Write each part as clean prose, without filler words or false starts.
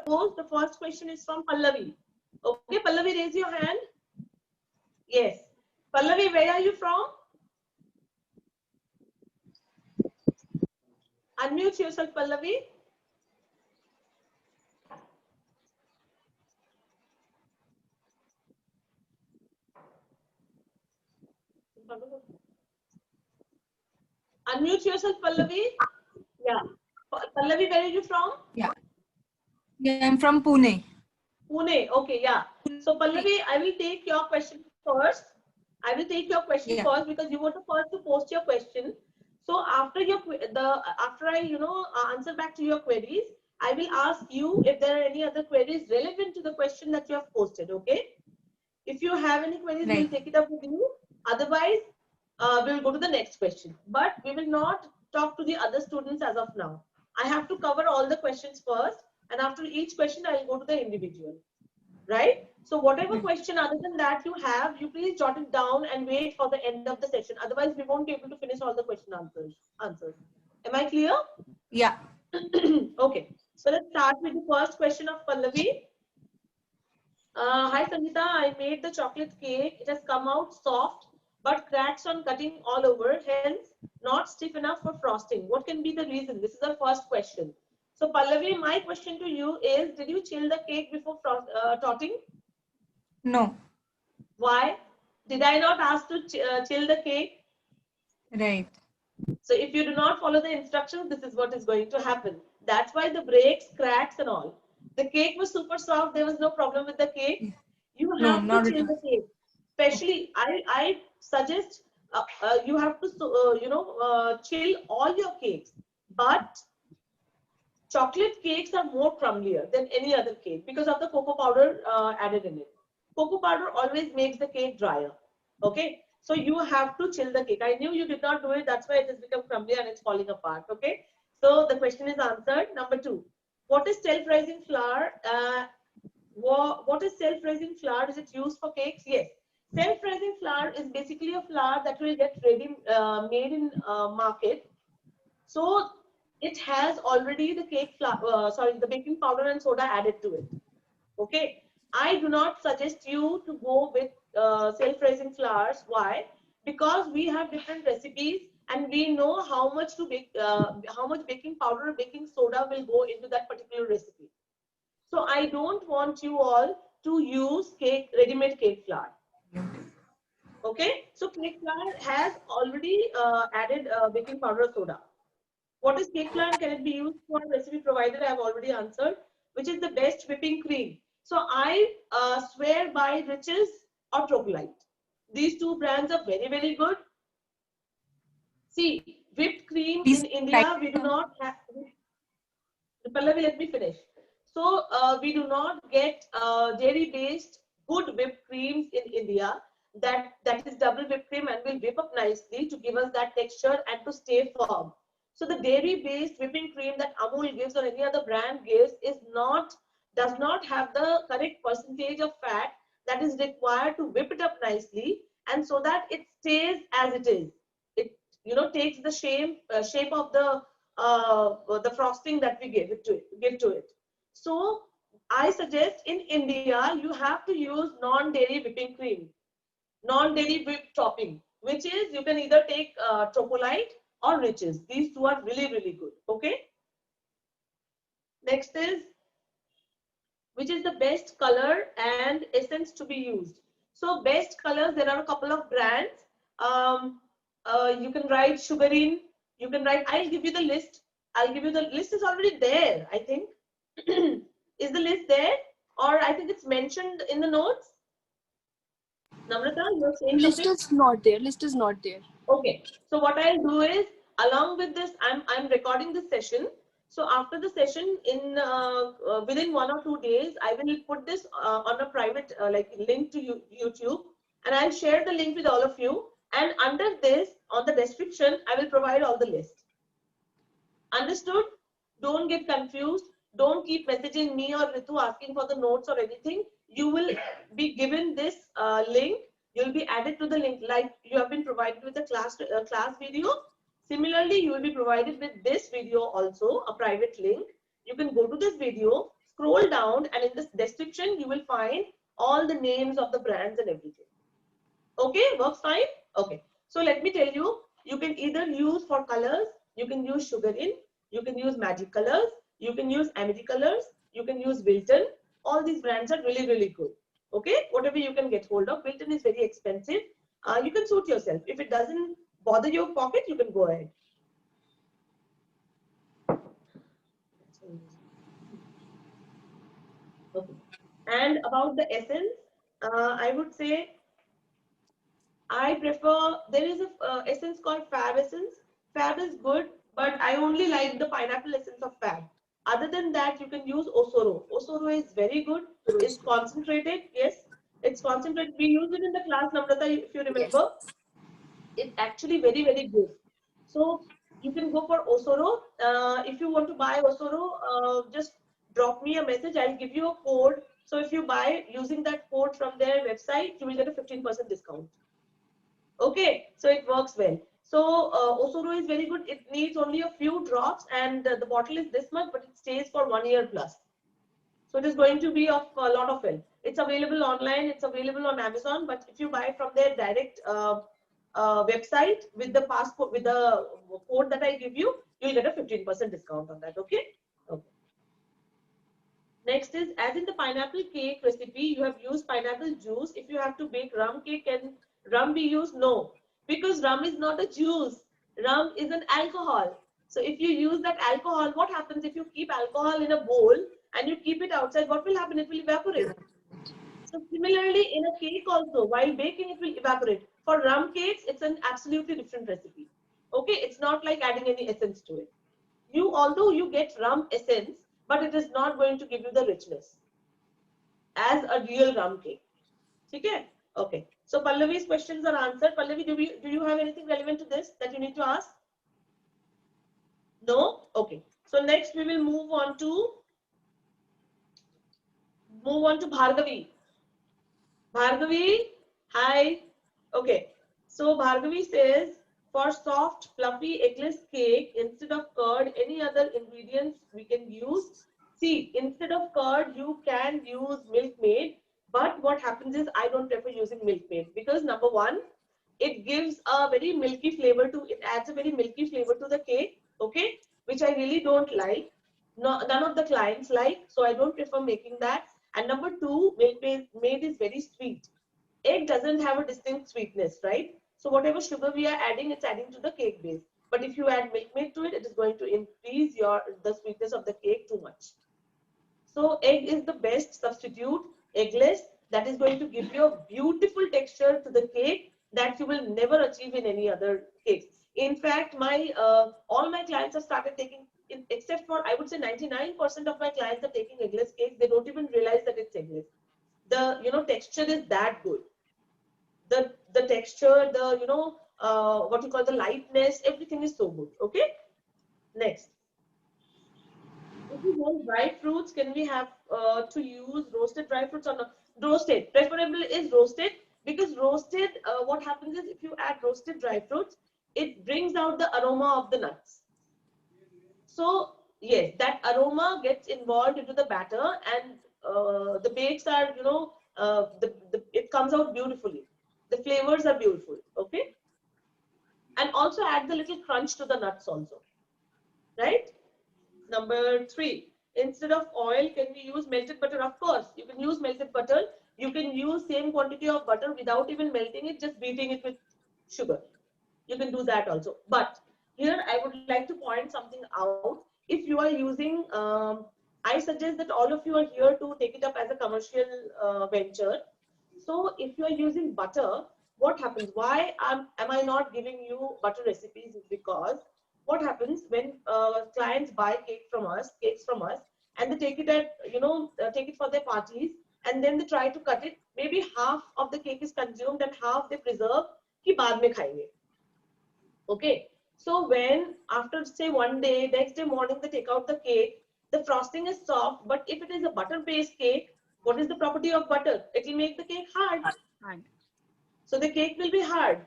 suppose the first question is from Pallavi. Okay, Pallavi, raise your hand. Yes. Pallavi, where are you from? Unmute yourself, Pallavi. Unmute yourself, Pallavi. Yeah. Pallavi, where are you from? Yeah. Yeah, I'm from Pune. Pune. Okay, yeah. So Pallavi, I will take your question first. I will take your question first because you were the first to post your question. So after after I answer back to your queries, I will ask you if there are any other queries relevant to the question that you have posted. Okay. If you have any queries, we'll take it up with you. Otherwise, we'll go to the next question. But we will not talk to the other students as of now. I have to cover all the questions first, and after each question, I will go to the individual. Right? So whatever question other than that you have, you please jot it down and wait for the end of the session. Otherwise, we won't be able to finish all the question answers. Am I clear? Yeah. Okay. So let's start with the first question of Pallavi. Hi Sangeeta, I made the chocolate cake. It has come out soft, but cracks on cutting all over, hence not stiff enough for frosting. What can be the reason? This is our first question. So Pallavi, my question to you is, did you chill the cake before totting? No. Why? Did I not ask to chill the cake? Right. So if you do not follow the instructions, this is what is going to happen. That's why the breaks, cracks and all. The cake was super soft. There was no problem with the cake. You have to chill the cake. Especially, I suggest you have to chill all your cakes. But chocolate cakes are more crumblier than any other cake because of the cocoa powder added in it. Cocoa powder always makes the cake drier. Okay, so you have to chill the cake. I knew you did not do it. That's why it has become crumbly and it's falling apart. Okay, so the question is answered. Number 2, what is self-rising flour? What is self-rising flour? Is it used for cakes? Yes. Self-rising flour is basically a flour that will get ready made in market. So it has already the the baking powder and soda added to it. Okay, I do not suggest you to go with self-rising flours. Why? Because we have different recipes and we know how much to bake, how much baking powder or baking soda will go into that particular recipe. So I don't want you all to use ready-made cake flour. Okay, so cake flour has already added baking powder or soda. What is cake flour and can it be used for recipe provided? I have already answered. Which is the best whipping cream? So I swear by Riches or Tropolite. These two brands are very, very good. See, whipped cream in India, we do not have. Pallavi, let me finish. So we do not get dairy-based good whipped creams in India. That is double whipped cream and will whip up nicely to give us that texture and to stay firm. So the dairy-based whipping cream that Amul gives or any other brand gives does not have the correct percentage of fat that is required to whip it up nicely, and so that it stays as it is. It takes the shape of the frosting that we give to it. So I suggest in India you have to use non-dairy whipping cream, non-dairy whipped topping, which is you can either take Tropolite or Riches. These two are really, really good. Okay. Next is, which is the best color and essence to be used? So best colors, there are a couple of brands. You can write Sugarine. You can write, I'll give you the list. I'll give you the list is already there, I think. Is the list there? Or I think it's mentioned in the notes. Namrata, you're saying list something? is not there. List is not there. Okay. So what I'll do is, along with this, I'm recording this session. So after the session, in within 1 or 2 days, I will put this on a private link to YouTube, and I'll share the link with all of you. And under this, on the description, I will provide all the list. Understood? Don't get confused. Don't keep messaging me or Ritu asking for the notes or anything. You will be given this link. You'll be added to the link like you have been provided with the class video. Similarly, you will be provided with this video also, a private link. You can go to this video, scroll down, and in this description, you will find all the names of the brands and everything. Okay, works fine? Okay. So let me tell you, you can either use for colors, you can use Sugarin, you can use Magic Colors, you can use Amity Colors, you can use Wilton. All these brands are really, really good. Okay, whatever you can get hold of. Wilton is very expensive. You can suit yourself. If it doesn't bother your pocket, you can go ahead. Okay. And about the essence, I would say I prefer, there is a essence called Fab Essence. Fab is good, but I only like the pineapple essence of Fab. Other than that, you can use Osoro. Osoro is very good. It's concentrated. Yes, it's concentrated. We use it in the class, Namrata, if you remember. It's actually very, very good. So you can go for Osoro. If you want to buy Osoro, just drop me a message. I'll give you a code. So if you buy using that code from their website, you will get a 15% discount. Okay, so it works well. So Osoro is very good. It needs only a few drops, and the bottle is this much, but it stays for 1 year plus. So it is going to be of a lot of help. It's available online. It's available on Amazon. But if you buy from their direct website with the passport, with the code that I give you, you'll get a 15% discount on that. Okay. Okay. Next is, as in the pineapple cake recipe, you have used pineapple juice. If you have to bake rum cake, can rum be used? No, because rum is not a juice. Rum is an alcohol. So if you use that alcohol, what happens if you keep alcohol in a bowl and you keep it outside? What will happen? It will evaporate. So similarly, in a cake also, while baking, it will evaporate. For rum cakes, it's an absolutely different recipe. Okay, it's not like adding any essence to it. Although you get rum essence, but it is not going to give you the richness as a real rum cake. Okay? Okay. So Pallavi's questions are answered. Pallavi, do you have anything relevant to this that you need to ask? No? Okay. So next we will move on to Bhargavi. Bhargavi, hi. Okay. So Bhargavi says, for soft, fluffy, eggless cake, instead of curd, any other ingredients we can use? See, instead of curd, you can use Milkmaid. But what happens is, I don't prefer using Milkmaid because number one, it gives a very milky flavor to, it adds a very milky flavor to the cake, okay, which I really don't like. No, none of the clients like, so I don't prefer making that. And number two, Milkmaid is very sweet. Egg doesn't have a distinct sweetness, right? So whatever sugar we are adding, it's adding to the cake base. But if you add Milkmaid to it, it is going to increase the sweetness of the cake too much. So egg is the best substitute, eggless, that is going to give you a beautiful texture to the cake that you will never achieve in any other cake. In fact, all my clients have started taking, except for, I would say 99% of my clients are taking eggless cakes. They don't even realize that it's eggless. The texture is that good. The texture, what you call the lightness, everything is so good. Okay. Next. If we want dry fruits, can we have to use roasted dry fruits or not? Roasted. Preferable is roasted because roasted, what happens is if you add roasted dry fruits, it brings out the aroma of the nuts. So yes, that aroma gets involved into the batter, and the bakes are, it comes out beautifully. The flavors are beautiful. Okay. And also add the little crunch to the nuts also. Right? Number 3, instead of oil, can we use melted butter? Of course, you can use melted butter. You can use same quantity of butter without even melting it, just beating it with sugar. You can do that also. But here I would like to point something out. If you are using, I suggest that all of you are here to take it up as a commercial venture. So if you are using butter, what happens? Why am I not giving you butter recipes? Is because what happens when clients buy cakes from us, and they take it take it for their parties, and then they try to cut it. Maybe half of the cake is consumed and half they preserve. कि बाद में खाएंगे. Okay. So when after say one day, next day morning they take out the cake, the frosting is soft, but if it is a butter-based cake, what is the property of butter? It will make the cake hard. So the cake will be hard.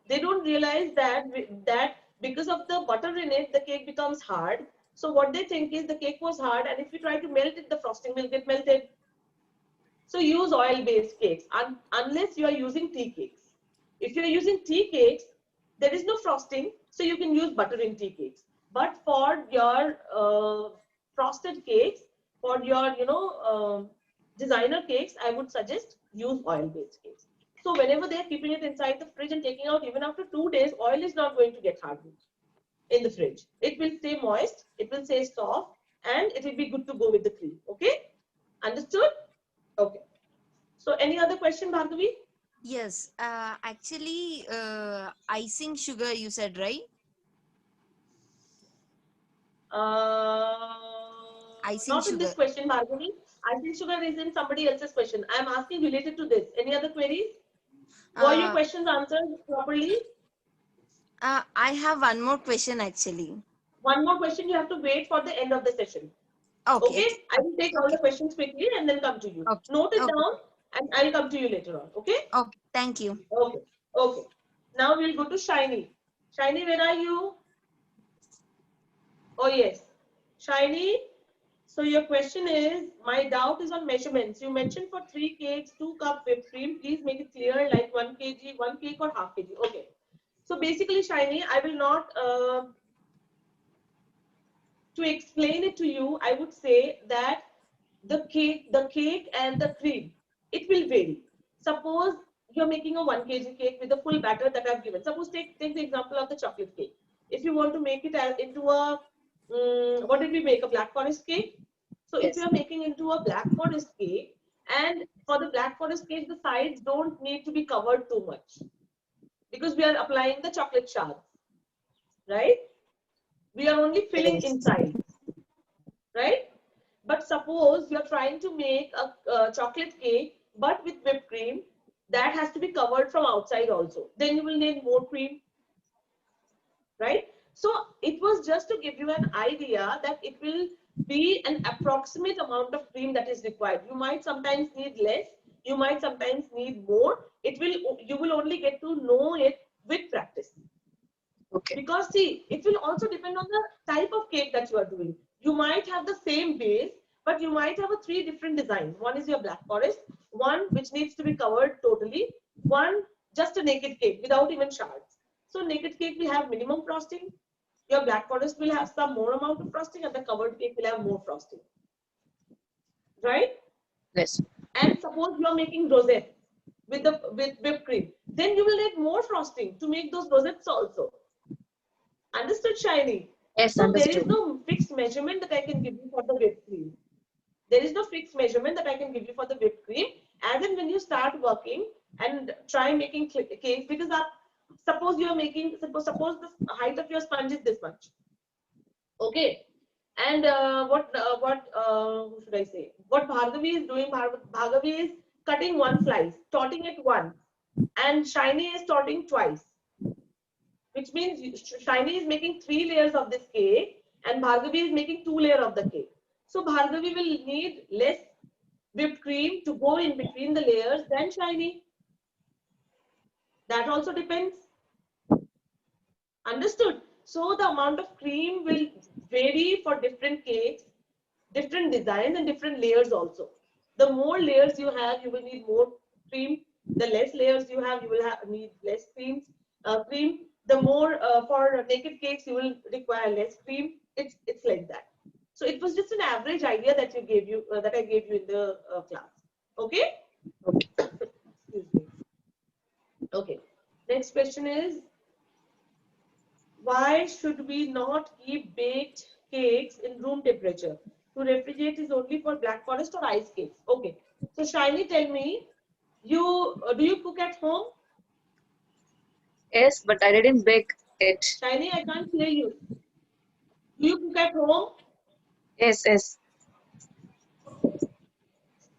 They don't realize that because of the butter in it, the cake becomes hard. So what they think is the cake was hard, and if you try to melt it, the frosting will get melted. So use oil-based cakes unless you are using tea cakes. If you are using tea cakes, there is no frosting, so you can use butter in tea cakes. But for your frosted cakes, for your designer cakes, I would suggest use oil-based cakes. So whenever they are keeping it inside the fridge and taking out, even after 2 days, oil is not going to get hardened in the fridge. It will stay moist, it will stay soft, and it will be good to go with the cream. Okay? Understood? Okay. So any other question, Bhargavi? Yes, actually, icing sugar you said, right? Uh, Icing Not in this sugar. question, Bhargavi. I think sugar is in somebody else's question. I'm asking related to this. Any other queries? Were your Uh, questions answered properly? I have one more question actually. One more question, you have to wait for the end of the session. Okay, Okay? okay, I will take all the okay, questions quickly and then come to you. okay, Note it okay, down and I'll come to you later on. Okay? okay. Thank you. Okay. Okay. Now we'll go to Shiny. Shiny, where are you? Oh, yes. Shiny. So your question is, my doubt is on measurements. You mentioned for 3 cakes, 2 cup whipped cream. Please make it clear, like 1 kg, 1 cake or half kg. Okay. So basically, Shiny, I will not, to explain it to you, I would say that the cake and the cream, it will vary. Suppose you're making a 1 kg cake with the full batter that I've given. Suppose take the example of the chocolate cake. If you want to make it into a, what did we make? A black forest cake? So if Yes. you're making into a black forest cake, and for the black forest cake, the sides don't need to be covered too much because we are applying the chocolate shards, right? We are only filling Yes. inside, right? But suppose you're trying to make a chocolate cake, but with whipped cream, that has to be covered from outside also. Then you will need more cream, right? So it was just to give you an idea that it will be an approximate amount of cream that is required. You might sometimes need less, you might sometimes need more. You will only get to know it with practice. Okay. Because see, it will also depend on the type of cake that you are doing. You might have the same base, but you might have 3 different designs. One is your black forest, one which needs to be covered totally, one just a naked cake without even shards. So naked cake will have minimum frosting. Your black forest will have some more amount of frosting, and the covered cake will have more frosting. Right? Yes. And suppose you are making rosette with whipped cream, then you will need more frosting to make those rosettes also. Understood, Shiny? Yes, So there is understood. no fixed measurement that I can give you for the whipped cream. There is no fixed measurement that I can give you for the whipped cream. As in when you start working and try making cakes, because suppose you are making, suppose the height of your sponge is this much. Okay. And who should I say? What Bhargavi is doing, Bhargavi is cutting one slice, totting it once, and Shiny is totting twice, which means Shiny is making 3 layers of this cake and Bhargavi is making 2 layers of the cake. So Bhargavi will need less whipped cream to go in between the layers than Shiny. That also depends. Understood? So the amount of cream will vary for different cakes, different designs and different layers also. The more layers you have, you will need more cream. The less layers you have, you will need less cream. The more for naked cakes, you will require less cream. It's like that. So it was just an average idea that I gave you in the class. Okay. Okay. Excuse me. Okay. Next question is, why should we not keep baked cakes in room temperature? To refrigerate is only for black forest or ice cakes. Okay. So Shiny, tell me, do you cook at home? Yes, but I didn't bake it. Shiny, I can't hear you. Do you cook at home? Yes, yes,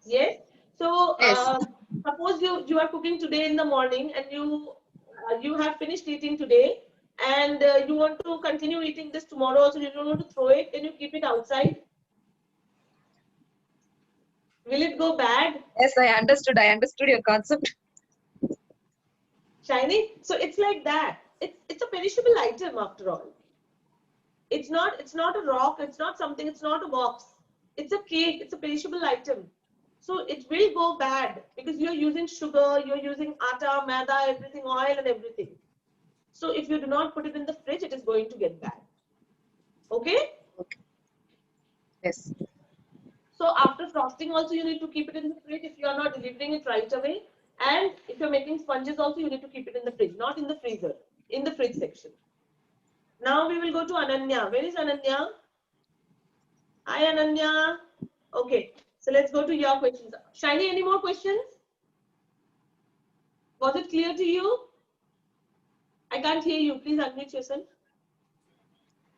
Yes. So yes. suppose you are cooking today in the morning and you have finished eating today and you want to continue eating this tomorrow also. You don't want to throw it. Can you keep it outside? Will it go bad? Yes, I understood. I understood your concept. Shiny. So it's like that. It's a perishable item after all. It's not a rock, it's not something, it's not a box. It's a cake, it's a perishable item. So it will go bad because you're using sugar, you're using atta, maida, everything, oil and everything. So if you do not put it in the fridge, it is going to get bad. Okay? Okay. Yes. So after frosting also you need to keep it in the fridge if you are not delivering it right away. And if you're making sponges also you need to keep it in the fridge, not in the freezer, in the fridge section. Now we will go to Ananya. Where is Ananya? Hi Ananya. Okay, so let's go to your questions. Shiny, any more questions? Was it clear to you? I can't hear you. Please unmute yourself.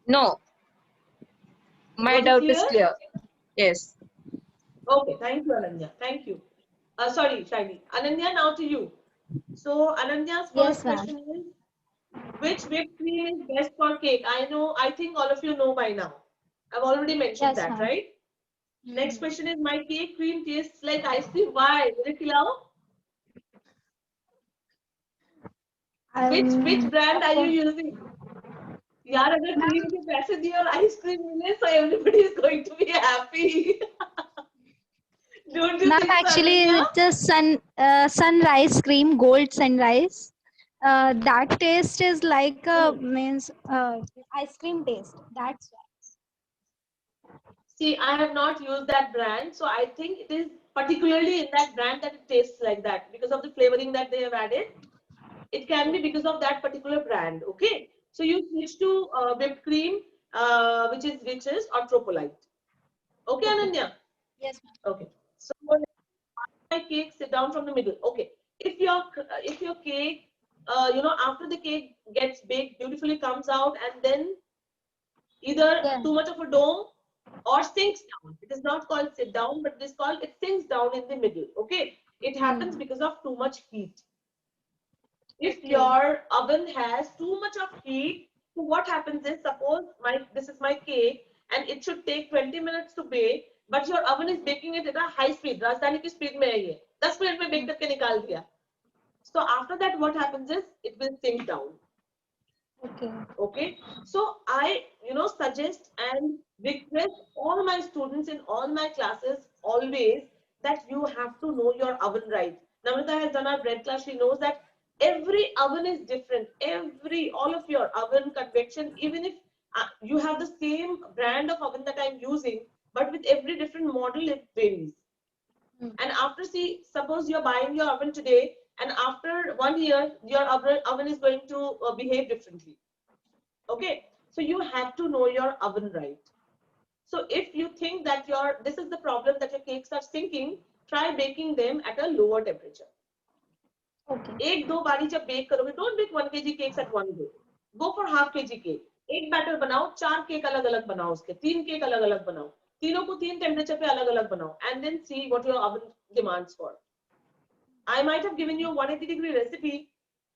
No. My Was it doubt is clear? clear. Yes. Okay, thank you, Ananya. Thank you. Sorry, Shiny. Ananya, now to you. So Ananya's first Yes, ma'am. question is, which whipped cream is best for cake? I think all of you know by now. I've already mentioned Yes, that, ma'am. right? Next question is, my cake cream tastes like ice cream. Why? Will you khilao? Which brand are you using? यार अगर cream के पैसे दिए और ice cream मिले so everybody is going to be happy. Don't you Ma'am, think so, actually, Ananya? it's a sunrise cream, gold sunrise. That taste is like means ice cream taste. That's why. See, I have not used that brand, so I think it is particularly in that brand that it tastes like that because of the flavoring that they have added. It can be because of that particular brand. Okay, so you switch to whipped cream, which is Riches or Tropolite. Okay, Ananya. Yes, ma'am. Okay. So my cake, sit down from the middle. Okay. If your cake, after the cake gets baked, beautifully comes out, and then either Yeah. too much of a dome or sinks down. It is not called sit down, but it is called it sinks down in the middle. Okay. It happens because of too much heat. If your oven has too much of heat, so what happens is, suppose this is my cake and it should take 20 minutes to bake, but your oven is baking it at a high speed. राजधानी की speed में है ये 10 minute में bake करके निकाल दिया. So after that what happens is it will sink down. Okay, so I suggest and request all my students in all my classes always that you have to know your oven right. Namrata has done our bread class. She knows that every oven is different. All of your oven, convection, even if you have the same brand of oven that I'm using, but with every different model it varies. And after, see, suppose you're buying your oven today and after 1 year your oven is going to behave differently. Okay, so you have to know your oven right. So if you think that this is the problem, that your cakes are sinking, try baking them at a lower temperature. Okay. एक दो बारी जब bake करोगे, don't bake 1 kg cakes at one go. Go for half kg cake. एक batter बनाओ, 4 cake अलग अलग बनाओ, उसके 3 केक अलग अलग बनाओ, तीनों को 3 टेम्परेचर पे अलग अलग बनाओ, and then see what your oven demands for. I might have given you a 180-degree recipe.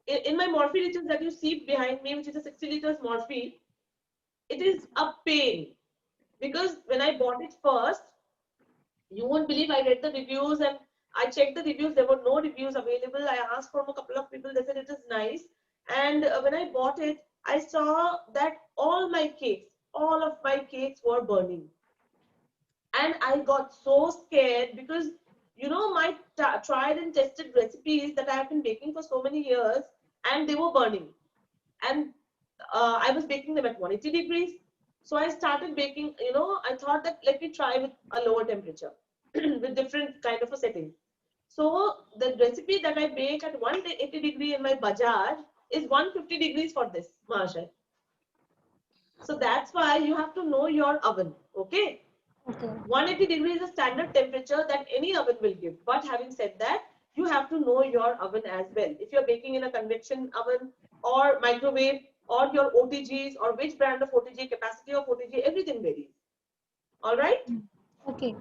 In my Morphe Riches that you see behind me, which is a 60 liters Morphe, it is a pain because when I bought it first, you won't believe, I read the reviews and I checked the reviews. There were no reviews available. I asked from a couple of people. They said it is nice. And when I bought it, I saw that all of my cakes were burning. And I got so scared because, my tried and tested recipes that I have been baking for so many years, and they were burning. And I was baking them at 180 degrees. So I started baking, I thought that let me try with a lower temperature with different kind of a setting. So the recipe that I bake at 180 degree in my Bajaj is 150 degrees for this, Mahashay. So that's why you have to know your oven, okay? 180 degrees is a standard temperature that any oven will give. But having said that, you have to know your oven as well. If you're baking in a convection oven or microwave or your OTGs or which brand of OTG, capacity of OTG, everything varies. All right? Okay.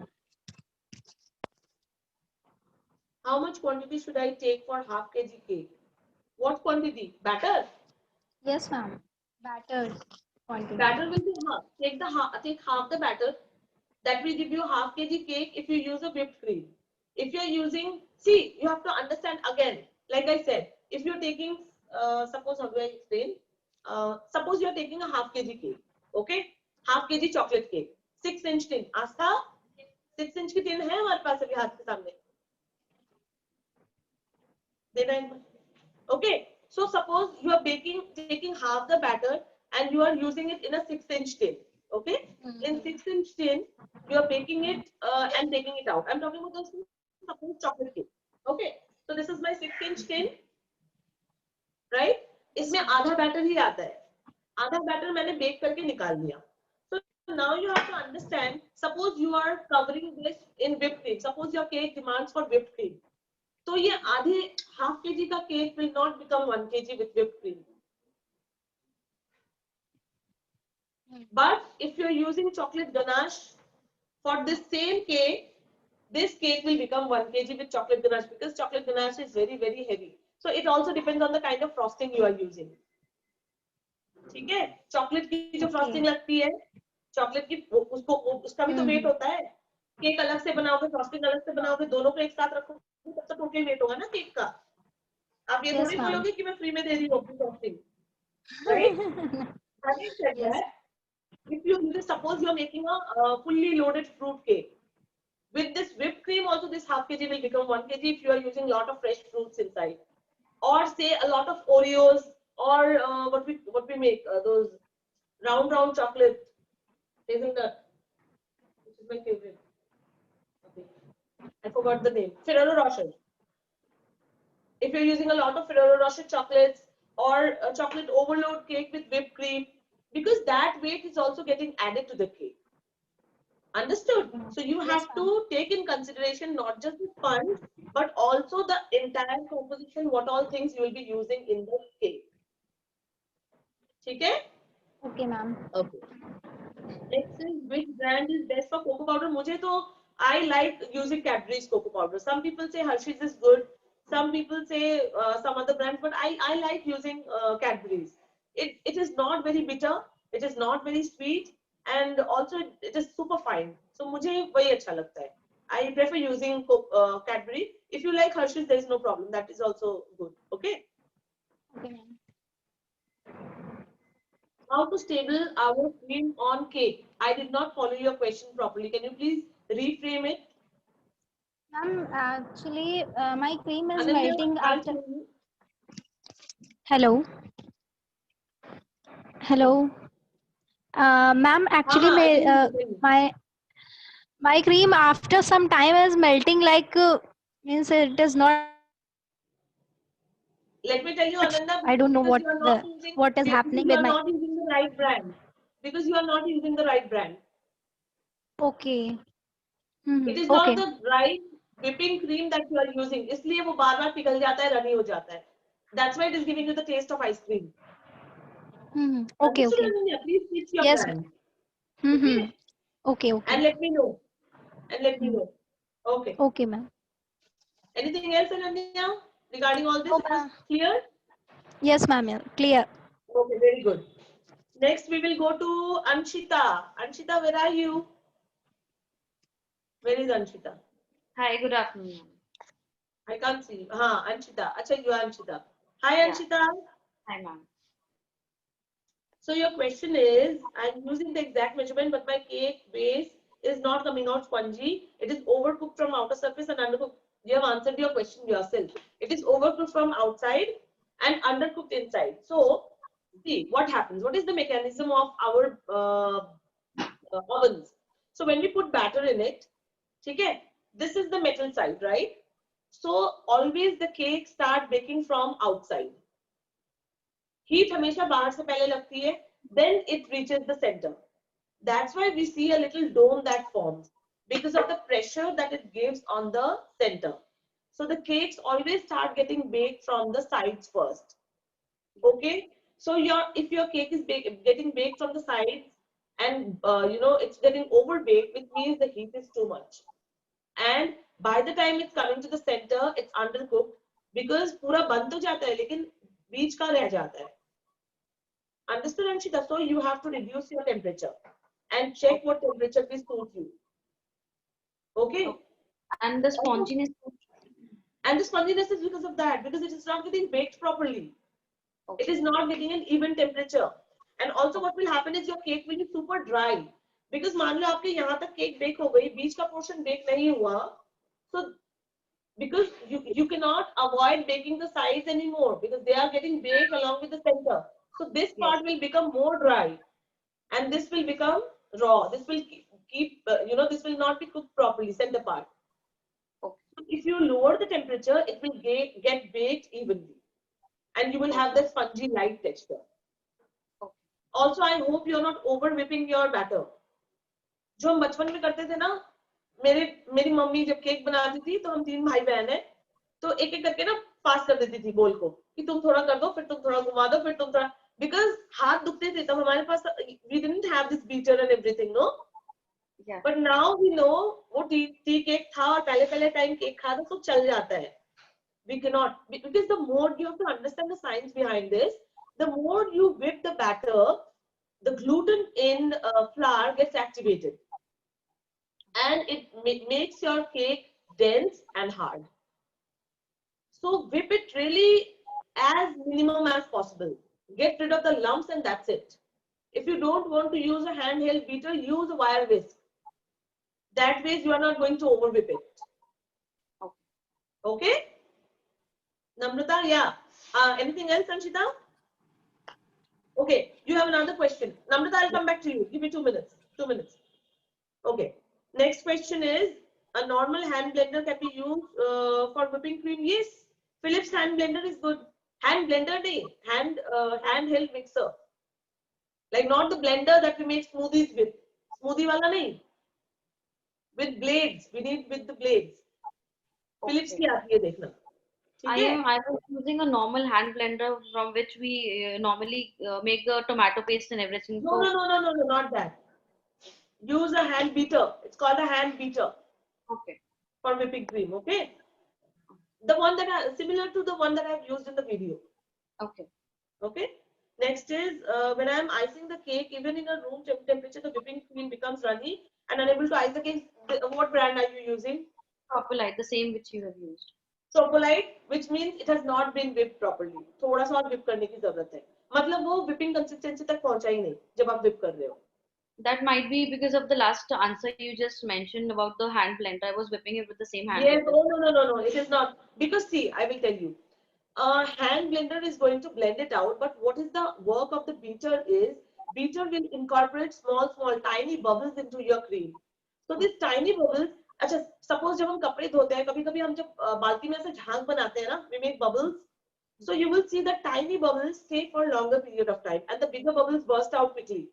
How much quantity should I take for half kg cake? What quantity? Batter? Yes, ma'am. Batter quantity. Batter will be half. Take half the batter. That will give you half kg cake if you use a whipped cream. If you're using, see, you have to understand again, like I said, if you're taking, suppose, how do I explain? Suppose you're taking a half kg cake. Okay, half kg chocolate cake, 6 inch tin. Aastha 6 inch की tin है हमारे पास अभी हाथ के सामने, देना एक बार. Okay, so suppose you are taking half the batter and you are using it in a 6 inch tin. Okay, in 6 inch tin you are baking it and taking it out. I'm talking about this, suppose chocolate cake. Okay, so this is my 6 inch tin, right? इसमें आधा batter ही आता है, आधा batter मैंने bake करके निकाल लिया. So now you have to understand, suppose you are covering this in whipped cream, suppose your cake demands for whipped cream, तो ये आधे half kg का cake will not become 1 kg with whipped cream. But if you are using chocolate ganache for this same cake, this cake will become 1 kg with chocolate ganache, because chocolate ganache is very very heavy. So it also depends on the kind of frosting you are using. ठीक है, chocolate की जो frosting लगती है, chocolate की उसको उसका भी तो वेट होता है. केक अलग से बनाओगे, फ्रॉस्टिंग अलग से बनाओगे, दोनों को एक साथ रखोगे तब तो टोटल वेट होगा ना केक का. आप ये थोड़ी बोलोगे कि मैं फ्री में दे रही हूँ frosting, right? Having said that, if you suppose you are making a fully loaded fruit cake, with this whipped cream also this half kg will become 1 kg if you are using lot of fresh fruits inside, or say a lot of Oreos, or what we make, those round chocolate hazelnut, which is my favorite. Okay, I forgot the name. Ferrero Rocher. If you're using a lot of Ferrero Rocher chocolates, or a chocolate overload cake with whipped cream, because that weight is also getting added to the cake. Understood? So you have to take in consideration not just the sponge, but also the entire composition, what all things you will be using in the cake. ठीक है? Okay, ma'am. Okay. Next is, which brand is best for cocoa powder? मुझे तो I like using Cadbury's cocoa powder. Some people say Hershey's is good. Some people say some other brands, but I like using Cadbury's. It is not very bitter. It is not very sweet, and also it is super fine. So मुझे वही अच्छा लगता है. I prefer using Cadbury. If you like Hershey's, there is no problem. That is also good. Okay. Okay, ma'am. How to stable our cream on cake? I did not follow your question properly. Can you please reframe it? Ma'am, actually, my cream is Ananya, melting can't after. hear you. Hello. Hello. Ma'am, actually, I can hear you. my cream after some time is melting, like means it is not. Let me tell you, Ananda, I don't know because you are not using, what is because happening you with are my. not using the right brand. Because you are not using the right brand. Okay. It is Okay. not the right whipping cream that you are using. इसलिए वो बार-बार पिघल जाता है, runny हो जाता है. That's why it is giving you the taste of ice cream. Okay. Understood, Okay. Ananya? Please switch your Yes. brand. Okay. Okay. And let me know. Okay. Okay, ma'am. Anything else, Ananya, regarding all this? No, It was ma'am. clear? Yes, ma'am. Yeah. Clear. Okay, very good. Next, we will go to Anshita. Anshita, where are you? Where is Anshita? Hi, good afternoon. I can't see. Anshita. Acha, you are Anshita. Hi, Yeah. Anshita. Hi, ma'am. So your question is, I'm using the exact measurement, but my cake base is not coming out spongy. It is overcooked from outer surface and undercooked. You have answered your question yourself. It is overcooked from outside and undercooked inside. So, see what happens. What is the mechanism of our ovens? So when we put batter in it, okay, this is the metal side, right? So always the cake start baking from outside. Heat हमेशा बाहर से पहले लगती है, then it reaches the center. That's why we see a little dome that forms, because of the pressure that it gives on the center. So the cakes always start getting baked from the sides first. Okay, so if your cake is getting baked from the sides, and it's getting over baked, which means the heat is too much, and by the time it's coming to the center, it's undercooked, because पूरा बन तो जाता है लेकिन बीच का रह जाता है. Understood, Anshita? So you have to reduce your temperature and check what temperature will suit you. Okay. And the sponginess. And the sponginess is because of that, because it is not getting baked properly. Okay. It is not getting an even temperature. And also what will happen is your cake will be super dry. Because मान लो आपके यहाँ तक cake bake हो गई, बीच का portion bake नहीं हुआ. So because you cannot avoid baking the sides anymore because they are getting baked along with the center. So this part will become more dry and this will become raw. This will keep this will not be cooked properly, center part. So if you lower the temperature, it will get baked evenly and you will have the spongy light texture. Also, I hope you're not over whipping your batter. जो हम बचपन में करते थे ना, मेरी mummy जब cake बनाती थी तो हम 3 भाई बहन हैं, तो एक एक करके ना पास कर देती थी बोल को कि तुम थोड़ा कर दो, फिर तुम थोड़ा घुमा दो, फिर तुम थोड़ा, because हाथ दुखते थे तब हमारे पास, we didn't have this beater and everything, no? Yeah. But now we know वो टी केक था और पहले टाइम केक खा तो चल जाता है. We cannot, because the more you have to understand the science behind this, the more you whip the batter, the gluten in flour gets activated and it makes your cake dense and hard. So whip it really as minimum as possible. Get rid of the lumps and that's it. If you don't want to use a handheld beater, use a wire whisk. That way you are not going to over whip it. Okay? Namrata, yeah. Anything else, Anshita? Okay, you have another question. Namrata, I'll come back to you. Give me 2 minutes. 2 minutes. Okay. Next question is, a normal hand blender can be used for whipping cream? Yes. Philips hand blender is good. Hand blender, handheld mixer. Like not the blender that we make smoothies with. Smoothie wala nahi. With blades. We need with the blades. Philips ki aati hai dekhna. I was using a normal hand blender from which we normally make the tomato paste and everything. No, not that. Use a hand beater. It's called a hand beater. Okay. For whipping cream, okay? The one that similar to the one that I've used in the video. Okay. Okay. Next is when I'm icing the cake, even in a room temperature, the whipping cream becomes runny and unable to ice the cake. What brand are you using? Propolite, the same which you have used. Propolite, which means it has not been whipped properly. थोड़ा सा और whip करने की जरूरत है. मतलब वो whipping consistency तक पहुंचा ही नहीं जब आप whip कर रहे हो. That might be because of the last answer you just mentioned about the hand blender. I was whipping it with the same hand Yes, blender. no. It is not. Because see, I will tell you. Hand blender is going to blend it out, but what is the work of the beater is, beater will incorporate small, tiny bubbles into your cream. So these tiny bubbles, अच्छा, suppose जब हम कपड़े धोते हैं, कभी-कभी हम जब बाल्टी में ऐसे झाग बनाते हैं ना, we make bubbles. So you will see the tiny bubbles stay for a longer period of time, and the bigger bubbles burst out quickly.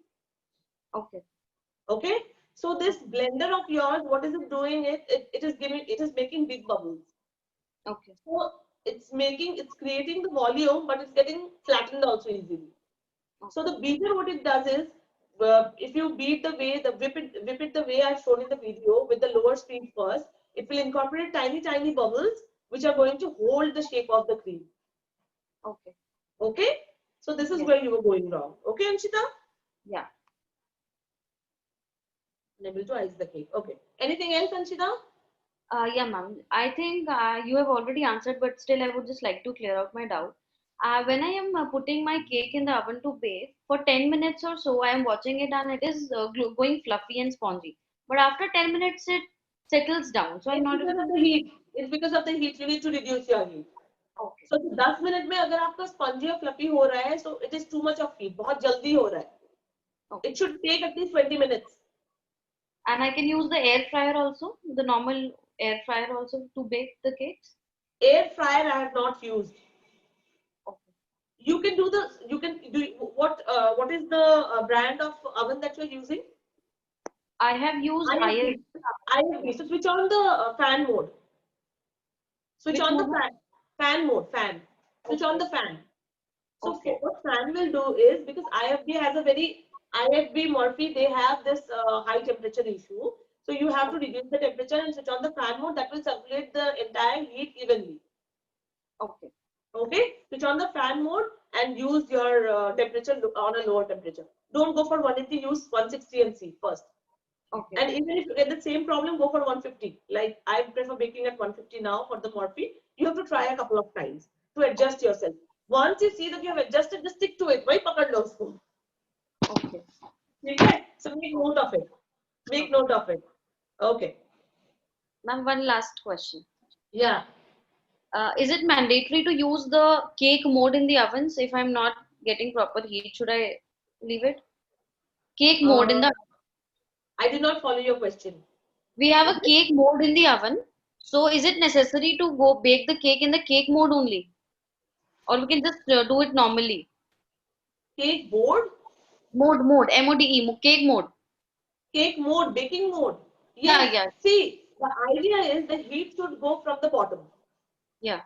Okay. Okay. So this blender of yours, what is it doing? It is making big bubbles. Okay. So it's creating the volume, but it's getting flattened also easily. Okay. So the beater, what it does is, if you beat the way, whip it the way I've shown in the video with the lower speed first, it will incorporate tiny bubbles which are going to hold the shape of the cream. Okay. Okay. So this is Yes. where you were going wrong. Okay, Anshita? Yeah. Unable to ice the cake. Okay. Anything else, Anshita? Yeah, ma'am. I think you have already answered, but still, I would just like to clear out my doubt. When I am putting my cake in the oven to bake for 10 minutes or so, I am watching it and it is going fluffy and spongy. But after 10 minutes, it settles down. So I'm It's not because able of the heat. It's because of the heat. You need to reduce your heat. Okay. So 10 minute में अगर आपका spongy और fluffy हो रहा है, so it is too much of heat. बहुत जल्दी हो रहा है. Okay. It should take at least 20 minutes. And I can use the air fryer also, the normal air fryer also to bake the cakes. Air fryer I have not used. Okay. You can do what is the brand of oven that you're using? I have used IFB. IFB. So switch on the fan mode. Switch Which on mode? the fan mode. Switch on the fan. So Okay. what fan will do is, because IFB Murphy, they have this high temperature issue. So you have to reduce the temperature and switch on the fan mode. That will circulate the entire heat evenly. Okay. Okay, switch on the fan mode and use your temperature on a lower temperature. Don't go for 180, use 160 and see first. Okay. And even if you get the same problem, go for 150. Like I prefer baking at 150 now for the Murphy. You have to try a couple of times to adjust yourself. Once you see that you have adjusted, just stick to it. Why pakad lo usko? Okay. Okay, so make note of it. Make note of it. Okay. Ma'am, one last question. Yeah. Is it mandatory to use the cake mode in the ovens if I'm not getting proper heat? Should I leave it? Cake mode in Uh, the I did not follow your question. We have a cake mode in the oven. So is it necessary to go bake the cake in the cake mode only? Or we can just do it normally? Cake board, Mode, M-O-D-E, cake mode. cake mode, baking mode. Yeah, Yes. yeah, See, the idea is the heat should go from the bottom. yeah.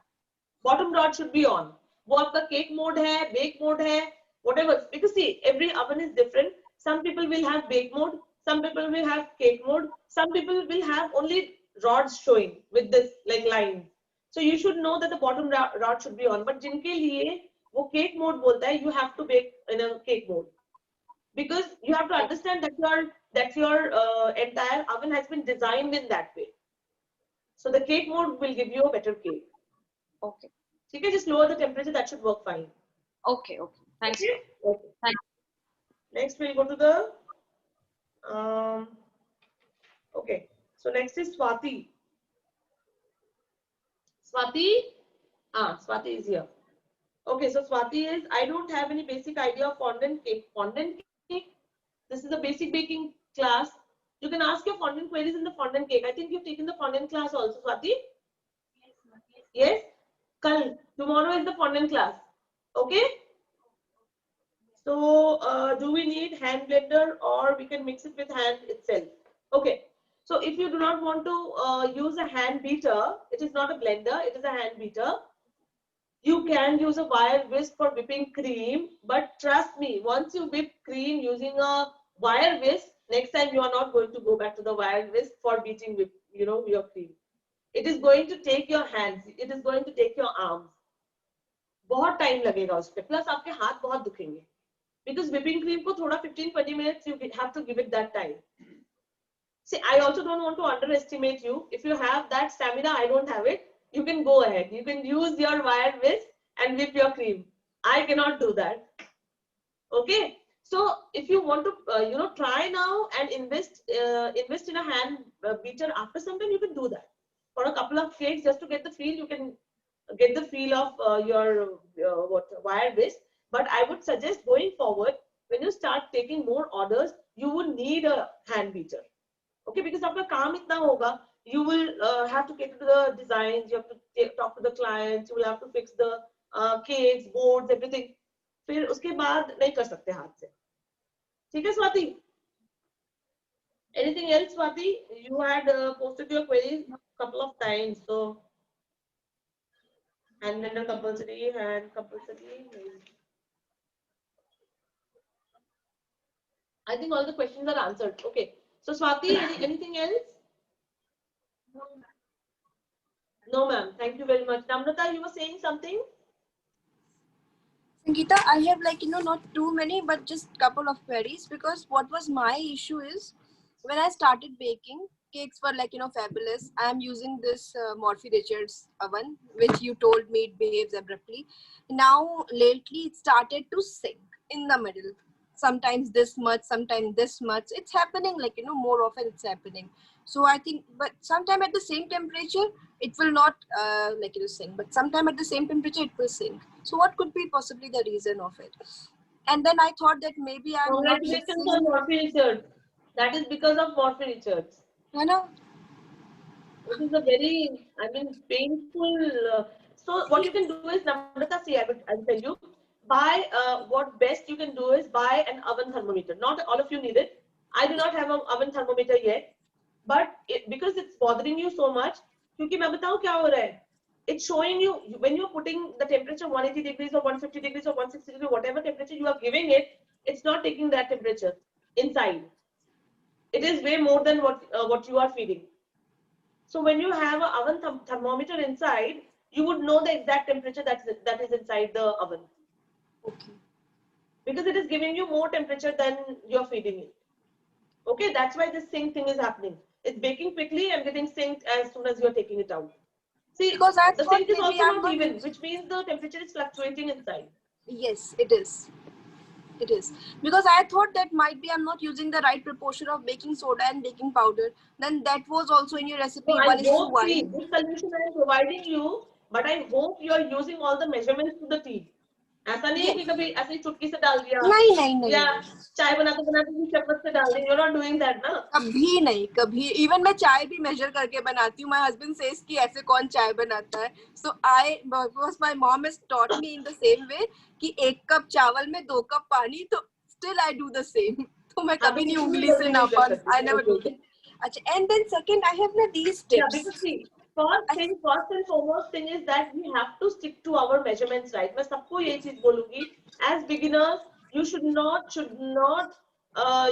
Bottom rod should be on. वो आपका cake mode है, bake mode है, whatever. Because see, every oven is different. Some people will have bake mode, some people will have cake mode, some people will have only rods showing with this like lines. So you should know that the bottom rod should be on. But जिनके लिए वो cake mode बोलता है, you have to bake in a cake mode. Because you have to understand that your entire oven has been designed in that way. So the cake mode will give you a better cake. Okay. So you can just lower the temperature, that should work fine. Okay, okay. Thanks. Okay. Okay. Thanks. Next we'll go to the okay. So next is Swati. Swati? Swati is here. Okay, so Swati is, I don't have any basic idea of fondant cake. Fondant cake? This is a basic baking class. You can ask your fondant queries in the fondant cake. I think you've taken the fondant class also, Swati? Yes? Tomorrow is the fondant class. Okay? So do we need hand blender or we can mix it with hand itself? Okay. So if you do not want to use a hand beater, it is not a blender, it is a hand beater. You can use a wire whisk for whipping cream, but trust me, once you whip cream using a wire whisk, next time you are not going to go back to the wire whisk for beating with, your cream. It is going to take your hands, it is going to take your arms. बहुत time लगेगा उस पे, plus आपके हाथ बहुत दुखेंगे. Because whipping cream को थोड़ा 15-20 minutes you have to give it that time. See, I also don't want to underestimate you. If you have that stamina, I don't have it. You can go ahead. You can use your wire whisk and whip your cream. I cannot do that. Okay. So if you want to, try now and invest in a hand beater after some time, you can do that. For a couple of cakes, just to get the feel, you can get the feel of your wire whisk. But I would suggest going forward, when you start taking more orders, you will need a hand beater. Okay, because आपका काम इतना होगा, you will have to cater to the designs, you have to talk to the clients, you will have to fix the cakes, boards, everything. फिर उसके बाद नहीं कर सकते हाथ से. ठीक है Swati? Anything else, Swati? You had posted your queries a couple of times, so hand blender compulsory, hand compulsory. I think all the questions are answered. Okay. So Swati, anything else? No, ma'am. Thank you very much. Namrata, you were saying something? Sangeeta, I have not too many, but just couple of queries, because what was my issue is when I started baking, cakes were fabulous. I am using this Morphy Richards oven, which you told me it behaves abruptly. Now, lately it started to sink in the middle. Sometimes this much, sometimes this much. It's happening more often it's happening. So I think, but sometime at the same temperature, it will not sink, but sometime at the same temperature, it will sink. So what could be possibly the reason of it? And then I thought that maybe I'm not Congratulations mixing. on Morphy Richards. That is because of Morphy Richards. I know. This is a very, painful. So what you can do is, Namrata, see, I'll tell you. Buy what best you can do is buy an oven thermometer. Not all of you need it. I do not have an oven thermometer yet, but because it's bothering you so much, क्योंकि मैं बताऊँ क्या हो रहा है? It's showing you when you're putting the temperature 180 degrees or 150 degrees or 160 degrees, whatever temperature you are giving it, it's not taking that temperature inside. It is way more than what you are feeding. So when you have an oven thermometer inside, you would know the exact temperature that is inside the oven. Okay. Because it is giving you more temperature than you're feeding it. Okay, that's why this sink thing is happening. It's baking quickly and getting synced as soon as you're taking it out. See, Because I the thought sink is maybe also I'm not not even, using- which means the temperature is fluctuating inside. Yes, it is. It is. Because I thought that might be I'm not using the right proportion of baking soda and baking powder. Then that was also in your recipe, So I 1:1. hope, see, this solution I am providing you, but I hope you are using all the measurements to the T. ऐसा नहीं है कि कभी ऐसे ही चुटकी से डाल दिया नहीं या चाय बनाते बनाते भी चम्मच से डाल दी. You're not doing that, ना? कभी नहीं, कभी. Even मैं चाय भी measure करके बनाती हूँ. My husband says कि ऐसे कौन चाय बनाता है. So because my mom has taught me in the same way कि 1 कप चावल में 2 कप पानी, तो still I do the same. तो मैं कभी नहीं उंगली से नापा. I never do that. अच्छा, and then second I have these tips. Yeah, because see, first and foremost thing is that we have to stick to our measurements, right? मैं सबको ये चीज बोलूंगी. As beginners, you should not,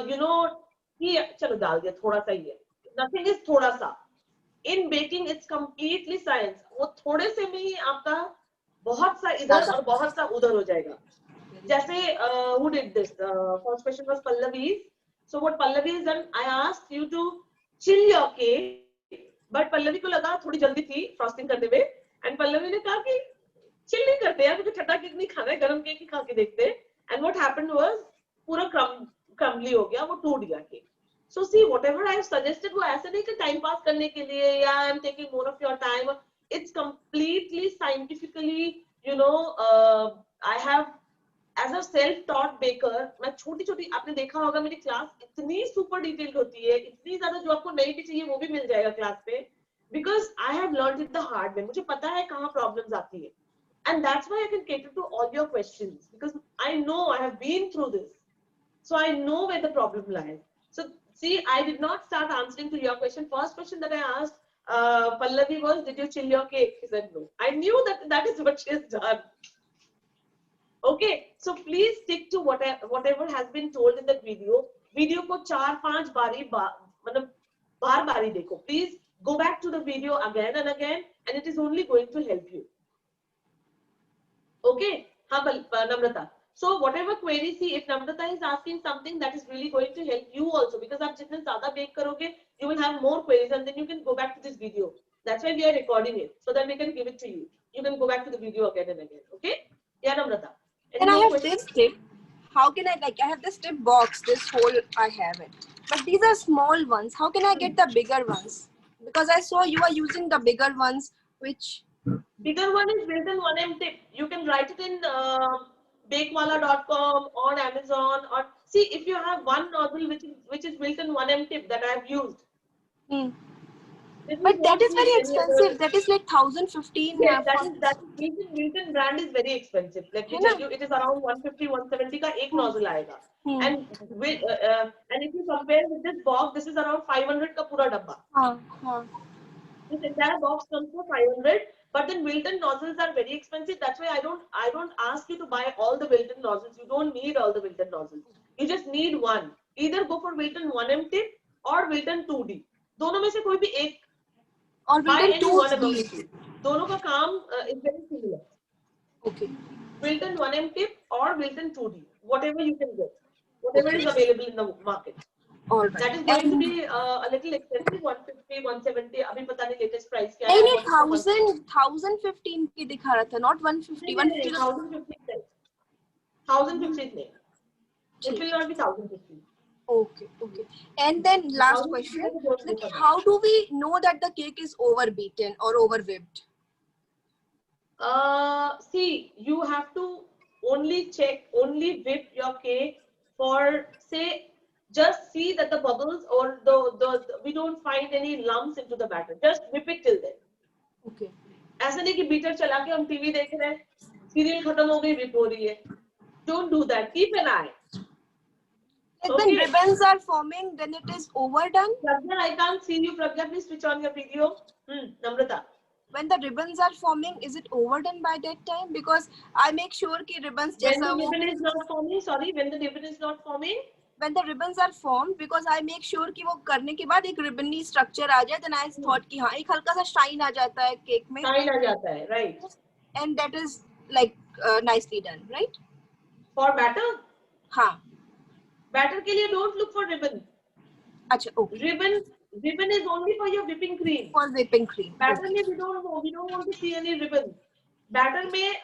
you know, कि चलो डाल दिया थोड़ा सा ही है. Nothing is थोड़ा सा. In baking, it's completely science. वो थोड़े से में ही आपका बहुत सा इधर और बहुत सा उधर हो जाएगा. जैसे who did this? First question was Pallavi. So what Pallavi has done, I asked you to chill your cake. But Pallavi को लगा थोड़ी जल्दी थी फ्रॉस्टिंग करने में, एंड पल्लवी ने कहा कि चिल नहीं करते यार, मुझे ठंडा केक नहीं खाना है, गरम केक ही खा के देखते. एंड व्हाट हैपेंड वाज पूरा क्रम्बली हो गया, वो टूट गया cake. So see whatever I have suggested, वो ऐसे नहीं कि टाइम पास करने के लिए या I am taking more of your time. It's completely scientifically, you know, I have as a self taught baker, मैं छोटी छोटी, आपने देखा होगा मेरी क्लास इतनी सुपर डिटेल्ड होती है, इतनी ज्यादा, जो आपको नहीं भी चाहिए वो भी मिल जाएगा क्लास पे. Because I have learned it the hard way. मुझे पता है कहाँ प्रॉब्लम्स आती है, and that's why I can cater to all your questions, because I know, I have been through this, so I know where the problem lies. So see, I did not start answering to your question. First question that I asked Pallavi was, did you chill your cake? She said no. I knew that is what she has done. Okay, so please stick to whatever has been told in the video. Video को 4-5 बारी मतलब बार-बारी देखो. Please go back to the video again and again, and it is only going to help you. Okay, हाँ Namrata. So whatever query, see, if Namrata is asking something, that is really going to help you also, because आप जितने ज़्यादा bake करोगे, you will have more queries, and then you can go back to this video. That's why we are recording it, so that we can give it to you. You can go back to the video again and again. Okay? Yeah, Namrata. And I have this tip. How can I, like, I have this tip box, this whole, I have it. But these are small ones. How can I get the bigger ones? Because I saw you are using the bigger ones, which... Bigger one is built in 1M tip. You can write it in bakewala.com or Amazon, or see, if you have one nozzle which is built in 1M tip that I have used. But that is very expensive. That is like 1,015. Yes, that is Wilton brand is very expensive. Let me tell you, it is around 150-170 का एक nozzle आएगा. And if you compare with this box, this is around 500 का पूरा डब्बा. This entire box comes for 500. But then Wilton nozzles are very expensive. That's why I don't ask you to buy all the Wilton nozzles. You don't need all the Wilton nozzles. You just need one. Either go for Wilton 1M tip or Wilton 2D. दोनों में से कोई भी एक. Or Wilton 2D. दोनों का काम is very similar. Okay. Wilton 1M tip or Wilton 2D. Whatever you can get. Whatever is available in the market. All right. That is going to be a little expensive, 150, 170. अभी पता नहीं latest price क्या है. नहीं, 1,015 की दिखा रहा था, not 150. 1,050 नहीं. It will not be 1,050. Okay. And then last question, like, how do we know that the cake is overbeaten or over whipped? See, you have to only whip your cake for, say, just see that the bubbles or the we don't find any lumps into the batter. Just whip it till then. Okay. ऐसा नहीं कि beater चला के हम TV देख रहे हैं, serial खत्म हो गई, whip हो रही है. Don't do that. Keep an eye. If when ribbons are forming, then it is overdone. Pragya, I can't see you. Pragya, please switch on your video. Namrata. When the ribbons are forming, is it overdone by that time? Because I make sure कि ribbons when the ribbon is not forming, sorry, when the ribbon is not forming. When the ribbons are formed, because I make sure कि वो करने के बाद एक ribbony structure आ जाए, then I thought कि हाँ एक हल्का सा shine आ जाता है cake में. Shine आ जाता है, right? And that is like nicely done, right? For batter? हाँ. Batter के लिए don't look for ribbon. अच्छा, okay. Ribbon is only for your whipping cream. For whipping cream. Batter में we don't want to see any ribbon. Batter में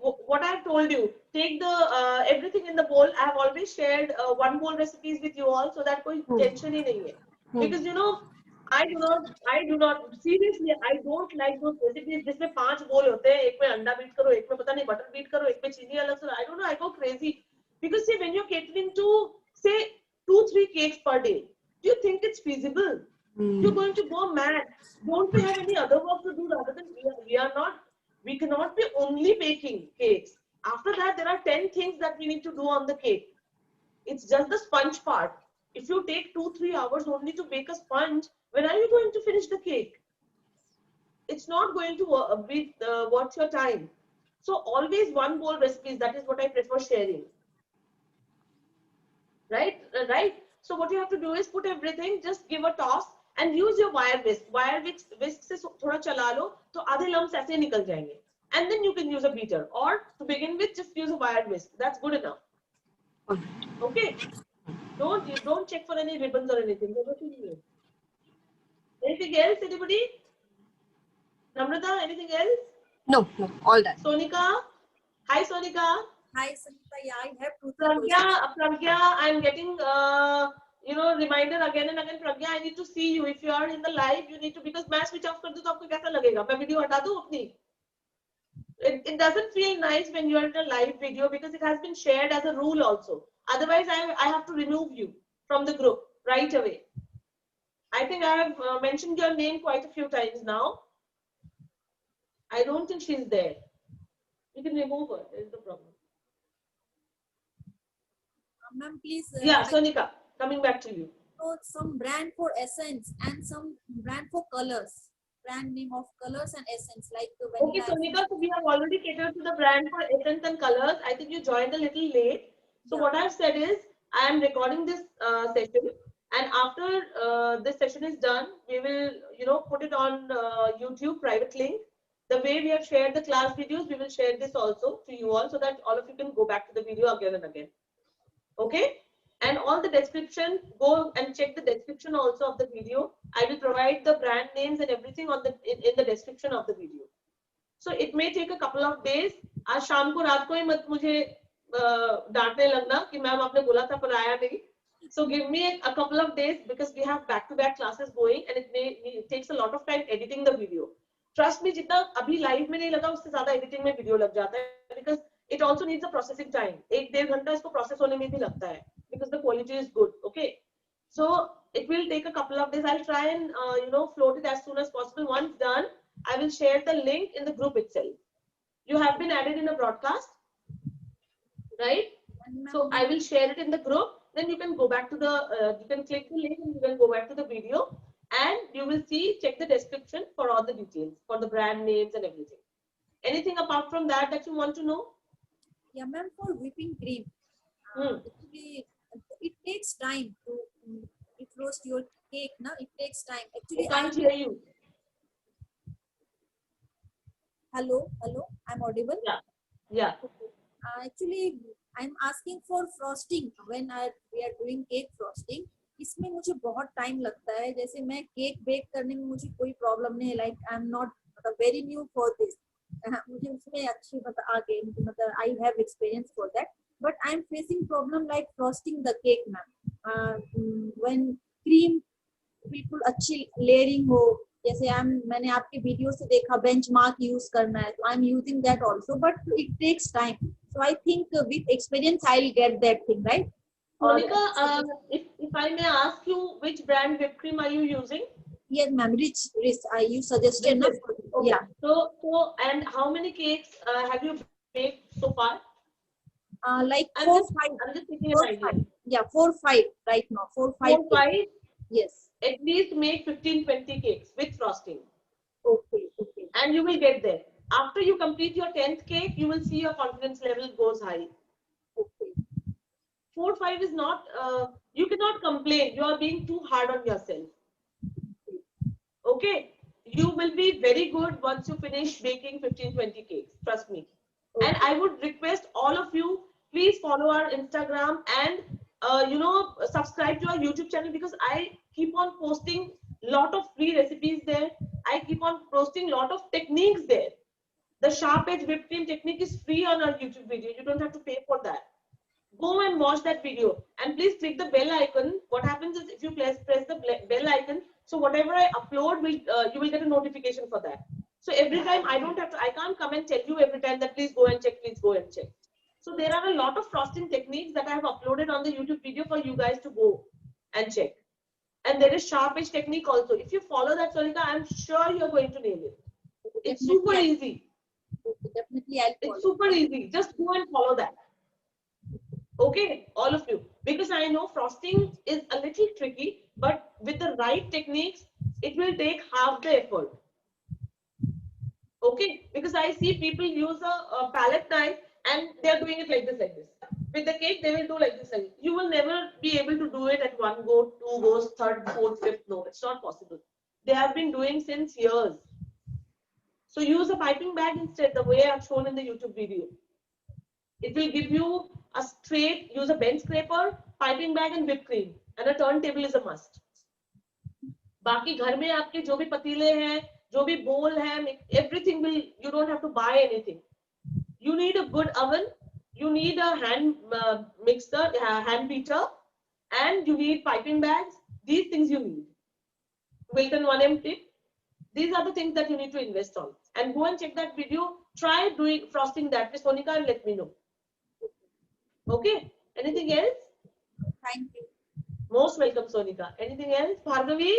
what I have told you, take the everything in the bowl. I have always shared one bowl recipes with you all, so that कोई tension ही नहीं है. Because you know, I do not seriously, I don't like those recipes जिसमें 5 bowl होते हैं, एक में अंडा beat करो, एक में पता नहीं बटर बीट करो, एक में चीनी अलग से. I don't know, I go crazy. Because see, when you're catering to say 2-3 cakes per day, do you think it's feasible? You're going to go mad. Don't we have any other work to do rather than we cannot be only baking cakes. After that, there are 10 things that we need to do on the cake. It's just the sponge part. If you take 2-3 hours only to bake a sponge, when are you going to finish the cake? It's not going to be worth your time. So always one bowl recipes. That is what I prefer sharing. Right? Right? So what you have to do is put everything, just give a toss and use your wire whisk. Wire whisk से थोड़ा चला लो तो आधे lumps ऐसे निकल जाएंगे. And then you can use a beater, or to begin with, just use a wire whisk. That's good enough. Okay. Don't check for any ribbons or anything. Anything else? Anybody? Namrata, anything else? No, all that. Sonika? Hi, Sonika. Hi, Sanita. Yeah, I have two Pragya, I'm getting reminder again and again. Pragya, I need to see you. If you are in the live, you need to, because मैं switch off कर दूँ तो आपको कैसा लगेगा? मैं video हटा दूँ अपनी. It doesn't feel nice when you are in a live video because it has been shared as a rule also. Otherwise, I have to remove you from the group right away. I think I have mentioned your name quite a few times now. I don't think she's there. You can remove her. There is the problem. Ma'am, please. Yeah, Sonika, coming back to you. So some brand for essence and some brand for colors. Brand name of colors and essence, like the vanilla. Okay, Sonika, so we have already catered to the brand for essence and colors. I think you joined a little late. So what I've said is, I am recording this session, and after this session is done, we will, put it on YouTube private link. The way we have shared the class videos, we will share this also to you all, so that all of you can go back to the video again and again. Okay, and all the description, go and check the description also of the video. I will provide the brand names and everything on in the description of the video. So it may take a couple of days. आज शाम को रात को ही मत मुझे डांटने लगना कि ma'am आपने बोला था पर आया नहीं. So give me a couple of days because we have back-to-back classes going and it takes a lot of time editing the video. Trust me, जितना अभी live में नहीं लगा उससे ज़्यादा editing में video लग जाता है because it also needs a processing time. 1-1.5 घंटा इसको process होने में भी लगता है because the quality is good. Okay, so it will take a couple of days. I'll try and float it as soon as possible. Once done, I will share the link in the group itself. You have been added in a broadcast, right? So I will share it in the group. Then you can go back to the you can click the link and you can go back to the video and you will see, check the description for all the details, for the brand names and everything. Anything apart from that that you want to know? Yeah, ma'am, for whipping cream, actually, it takes time to roast your cake. Now it takes time. Actually, I can't hear you. Hello, I'm audible. Yeah. Actually, I'm asking for frosting when we are doing cake frosting. इसमें मुझे बहुत time लगता है. जैसे मैं cake bake करने में मुझे कोई प्रॉब्लम नहीं है. Like I'm not very new for this. मुझे उसमें अच्छी आगे मतलब I have experience for that. But I'm facing problem like frosting the cake, ma'am. When cream बिल्कुल अच्छी layering हो, जैसे मैंने आपके वीडियो से देखा benchmark use करना है, so I'm using that also, but it takes time. So I think with experience I'll get that thing, right? Monica, if I may ask you, which brand whipped cream are you using? Yes, ma'am. Rich. You suggested. Okay. Yeah. So, and how many cakes have you baked so far? Like I'm 4, just, 5. I'm just thinking an idea. Yeah, 4, 5 right now. 4, 5. 4, 5? Yes. At least make 15-20 cakes with frosting. Okay. And you will get there. After you complete your 10th cake, you will see your confidence level goes high. Okay. 4, 5 is not, you cannot complain. You are being too hard on yourself. Okay. You will be very good once you finish baking 15-20 cakes. Trust me. Okay. And I would request all of you, please follow our Instagram and, subscribe to our YouTube channel because I keep on posting lot of free recipes there. I keep on posting lot of techniques there. The sharp edge whipped cream technique is free on our YouTube video. You don't have to pay for that. Go and watch that video and please click the bell icon. What happens is if you press the bell icon, so whatever I upload will you will get a notification for that. So every time I can't come and tell you every time that please go and check, please go and check. So there are a lot of frosting techniques that I have uploaded on the YouTube video for you guys to go and check. And there is sharp edge technique also. If you follow that, Sonika, I'm sure you're going to nail it. It's super easy. Definitely, I'll follow. It's super easy. Just go and follow that. Okay, all of you. Because I know frosting is a little tricky, but with the right techniques, it will take half the effort. Okay, because I see people use a palette knife and they are doing it like this, like this. With the cake, they will do like this, like this. You will never be able to do it at one go, two goes, third, fourth, fifth. No, it's not possible. They have been doing since years. So use a piping bag instead, the way I've shown in the YouTube video. It will give you a straight, use a bench scraper, piping bag and whipped cream. And a turntable is a must. बाकी घर में आपके जो भी पतीले हैं, जो भी bowl है, everything will, you don't have to buy anything. You need a good oven, you need a hand mixer, hand beater, and you need piping bags. These things you need. Wilton 1M tip. These are the things that you need to invest on. And go and check that video. Try doing frosting that with Sonika and let me know. Okay. Anything else? Thank you. Most welcome, Sonika. Anything else? Bhargavi?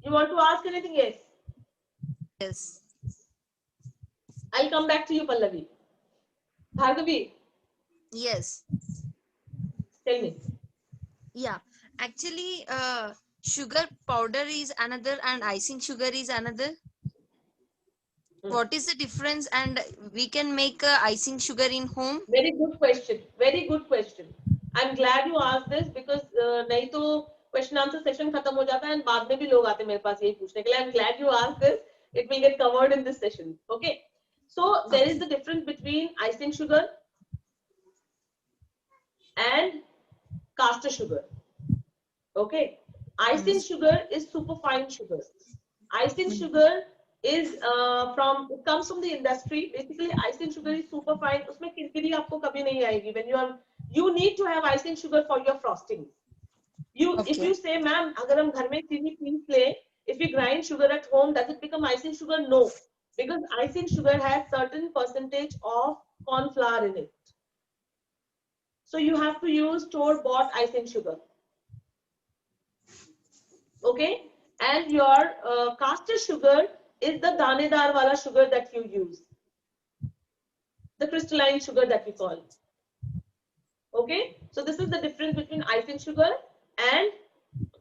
You want to ask anything else? Yes. I'll come back to you, Pallavi. Bhargavi, Yes. tell me. Yeah. Actually, sugar powder is another and icing sugar is another. What is the difference? And we can make icing sugar in home? Very good question. Very good question. I'm glad you asked this because नहीं तो question answer session खत्म हो जाता है and बाद में भी लोग आते हैं मेरे पास यही पूछने के लिए. I'm glad you asked this. It will get covered in this session. Okay. So there is the difference between icing sugar and caster sugar. Okay. Icing sugar is superfine sugar. Icing sugar is it comes from the industry. Basically, icing sugar is superfine. उसमें किरकिरी आपको कभी नहीं आएगी. When you need to have icing sugar for your frosting. If you say, ma'am, अगर हम घर में चीनी पीस ले, if we grind sugar at home, does it become icing sugar? No, because icing sugar has certain percentage of corn flour in it. So you have to use store-bought icing sugar. Okay, and your caster sugar is the danedar wala sugar that you use, the crystalline sugar that we call. Okay, so this is the difference between icing sugar and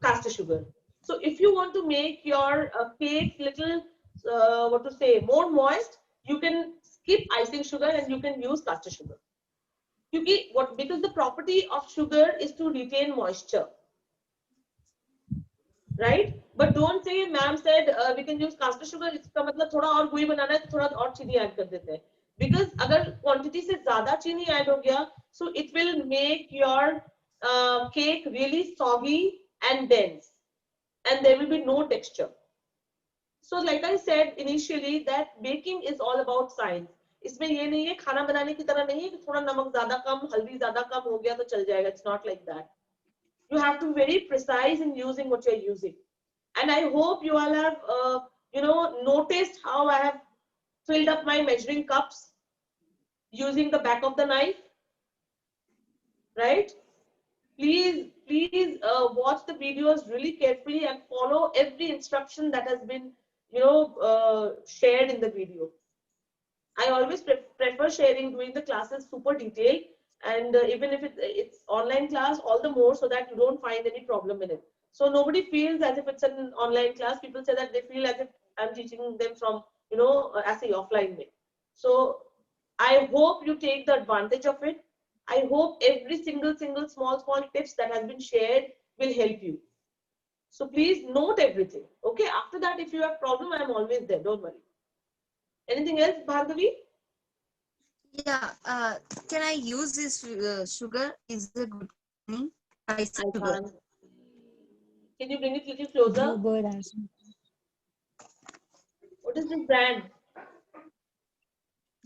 caster sugar. So if you want to make your cake little more moist, you can skip icing sugar and you can use caster sugar. Because the property of sugar is to retain moisture, right? But don't say ma'am said we can use caster sugar. इसका मतलब थोड़ा और गुई बनाना है तो थोड़ा और चीनी ऐड कर देते हैं. Because अगर quantity से ज़्यादा चीनी ऐड हो गया, so it will make your cake really soggy and dense, and there will be no texture. So like I said initially, that baking is all about science. इसमें ये नहीं है खाना बनाने की तरह नहीं है कि थोड़ा नमक ज़्यादा कम, हल्दी ज़्यादा कम हो गया तो चल जाएगा. It's not like that. You have to be very precise in using what you're using. And I hope you all have, noticed how I have filled up my measuring cups using the back of the knife, right? Please watch the videos really carefully and follow every instruction that has been, shared in the video. I always prefer sharing during the classes super detailed, and even if it's online class, all the more, so that you don't find any problem in it. So nobody feels as if it's an online class. People say that they feel as if I'm teaching them from, as a offline way. So I hope you take the advantage of it. I hope every single small tips that has been shared will help you. So please note everything. Okay. After that, if you have problem, I'm always there. Don't worry. Anything else, Bhargavi? Yeah. Can I use this sugar? Is it good? Icing I sugar. can't. Can you bring it a little closer? What is this brand?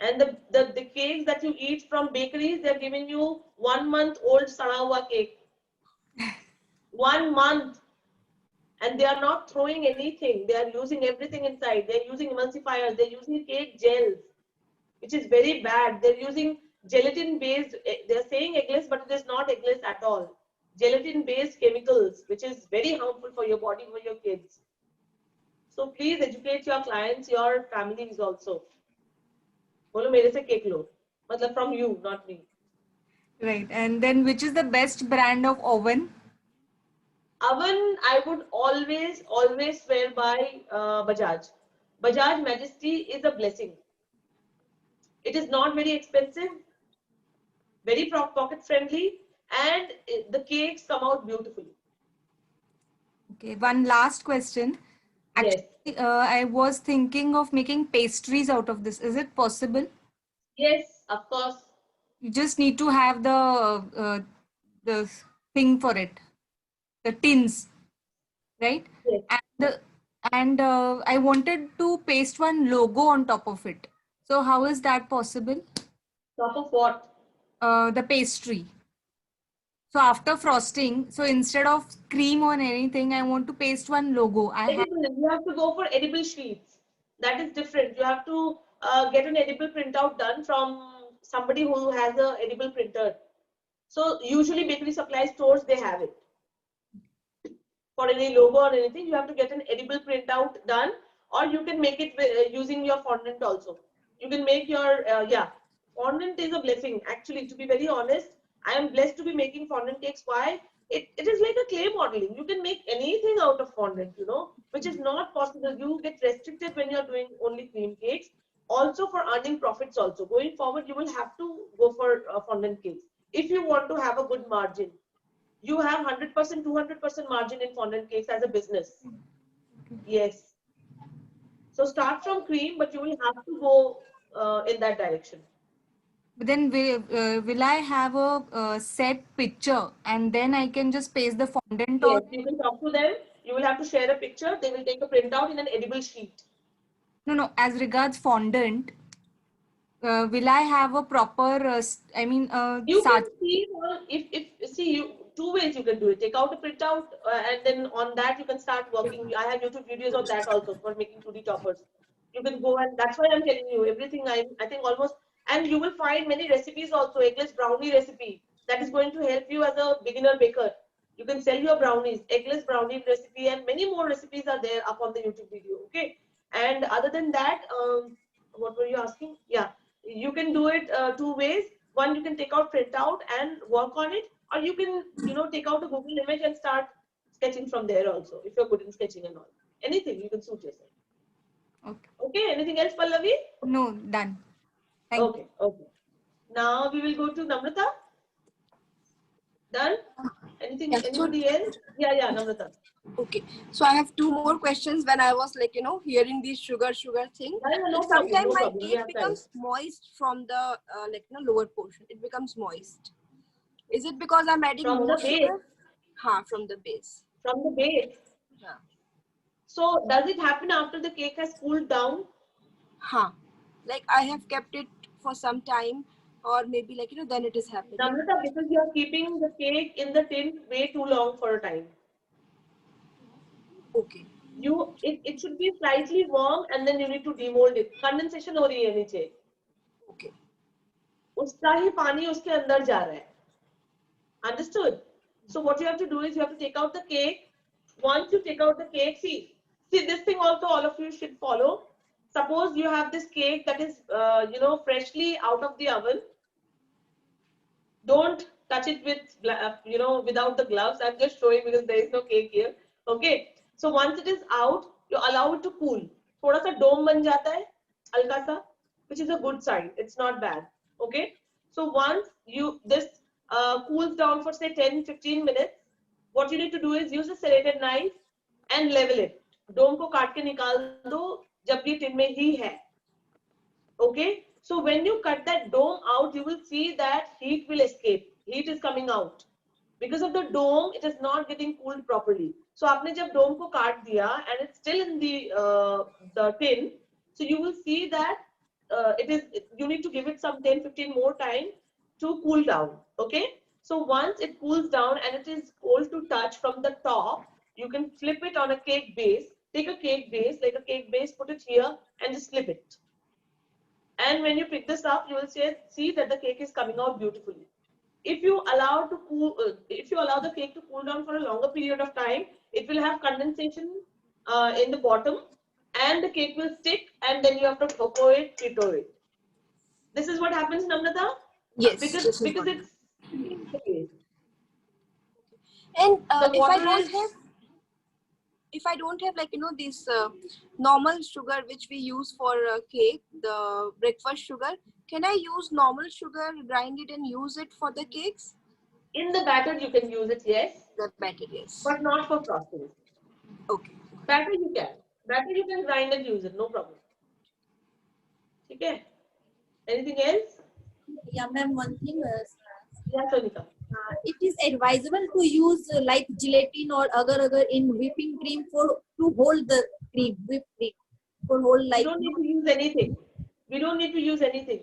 And the cakes that you eat from bakeries, they're giving you 1 month old sada hua cake. 1 month. And they are not throwing anything. They are using everything inside. They're using emulsifiers. They're using cake gels, which is very bad. They're using gelatin based, they're saying eggless, but it is not eggless at all. Gelatin based chemicals, which is very harmful for your body, for your kids. So please educate your clients, your families also. बोलो मेरे से cake लो, मतलब from you, not me. Right. And then which is the best brand of oven? Oven, I would always swear by Bajaj. Bajaj Majesty is a blessing. It is not very expensive, very pocket friendly, and the cakes come out beautifully. Okay, one last question. Yes. Actually, I was thinking of making pastries out of this. Is it possible? Yes, of course. You just need to have the thing for it, the tins, right? Yes. And I wanted to paste one logo on top of it. So how is that possible? Top of what? The pastry. So after frosting, so instead of cream or anything, I want to paste one logo. You have to go for edible sheets. That is different. You have to get an edible printout done from somebody who has a edible printer. So usually bakery supply stores, they have it. For any logo or anything, you have to get an edible printout done, or you can make it using your fondant also. You can make your, fondant is a blessing. Actually, to be very honest, I am blessed to be making fondant cakes. Why? It is like a clay modeling. You can make anything out of fondant, which is not possible. You get restricted when you're doing only cream cakes. Also for earning profits also. Going forward, you will have to go for fondant cakes if you want to have a good margin. You have 100%, 200% margin in fondant cakes as a business. Yes. So start from cream, but you will have to go in that direction. But then will I have a set picture and then I can just paste the fondant Yes, on? you can talk to them. You will have to share a picture. They will take a printout in an edible sheet. No. As regards fondant, will I have a proper? You can see if you two ways you can do it. Take out a printout and then on that you can start working. I have YouTube videos on that also for making 2D toppers. You can go, and that's why I'm telling you everything. I think almost, and you will find many recipes also. Eggless brownie recipe that is going to help you as a beginner baker. You can sell your brownies, eggless brownie recipe, and many more recipes are there up on the YouTube video. Okay, and other than that, what were you asking? Yeah, you can do it two ways. One, you can take out printout and work on it, or you can take out a Google image and start sketching from there also, if you're good in sketching and all. Anything, you can suit yourself. Okay, anything else, Pallavi? No, done. Thank you. Okay. Now we will go to Namrata. Done? Anybody else? Yeah, Namrata. Okay, so I have two more questions. When I was hearing this sugar thing, sometimes my cake becomes moist from the lower portion. It becomes moist. Is it because I'm adding more sugar? From the base. From the base. Yeah. So does it happen after the cake has cooled down? Like I have kept it for some time, or maybe then it is happening. Namrata, because you are keeping the cake in the tin way too long for a time. Okay. It should be slightly warm and then you need to demold it. Condensation हो रही है नीचे. Okay. उसका ही पानी उसके अंदर जा रहा है. Understood? So what you have to do is you have to take out the cake. Once you take out the cake, see this thing also all of you should follow. Suppose you have this cake that is freshly out of the oven. Don't touch it with without the gloves. I'm just showing because there is no cake here. Okay. So once it is out, you allow it to cool. थोड़ा सा dome बन जाता है, हल्का सा, which is a good sign. It's not bad. Okay. So once this cools down for say 10-15 minutes, what you need to do is use a serrated knife and level it. Dome को काट के निकाल दो जब ये tin में ही है. Okay. So when you cut that dome out, you will see that heat will escape. Heat is coming out. Because of the dome, it is not getting cooled properly. So आपने जब dome को काट दिया and it's still in the tin, so you will see that you need to give it some 10-15 more time to cool down. Okay. So once it cools down and it is cold to touch from the top, you can flip it on a cake base. Take a cake base, like a cake base, put it here and just flip it. And when you pick this up, you will see that the cake is coming out beautifully. If you allow the cake to cool down for a longer period of time, it will have condensation in the bottom, and the cake will stick, and then you have to cocoa it, keto it. This is what happens, Namrata. Yes. Because this is because what- it's sticking to the cake. And The if I water don't is have, if I don't have like this normal sugar which we use for cake, the breakfast sugar, can I use normal sugar, grind it and use it for the cakes? in the batter, you can use it, yes, The batter, yes. but not for frosting. Okay. Batter you can. Batter you can grind and use it, no problem. Okay. Anything else? Yeah, ma'am, one thing Yeah, Sonika. it is advisable to use like gelatin or agar in whipping cream to hold the cream, whipped cream, for hold We like don't need to use anything. We don't need to use anything.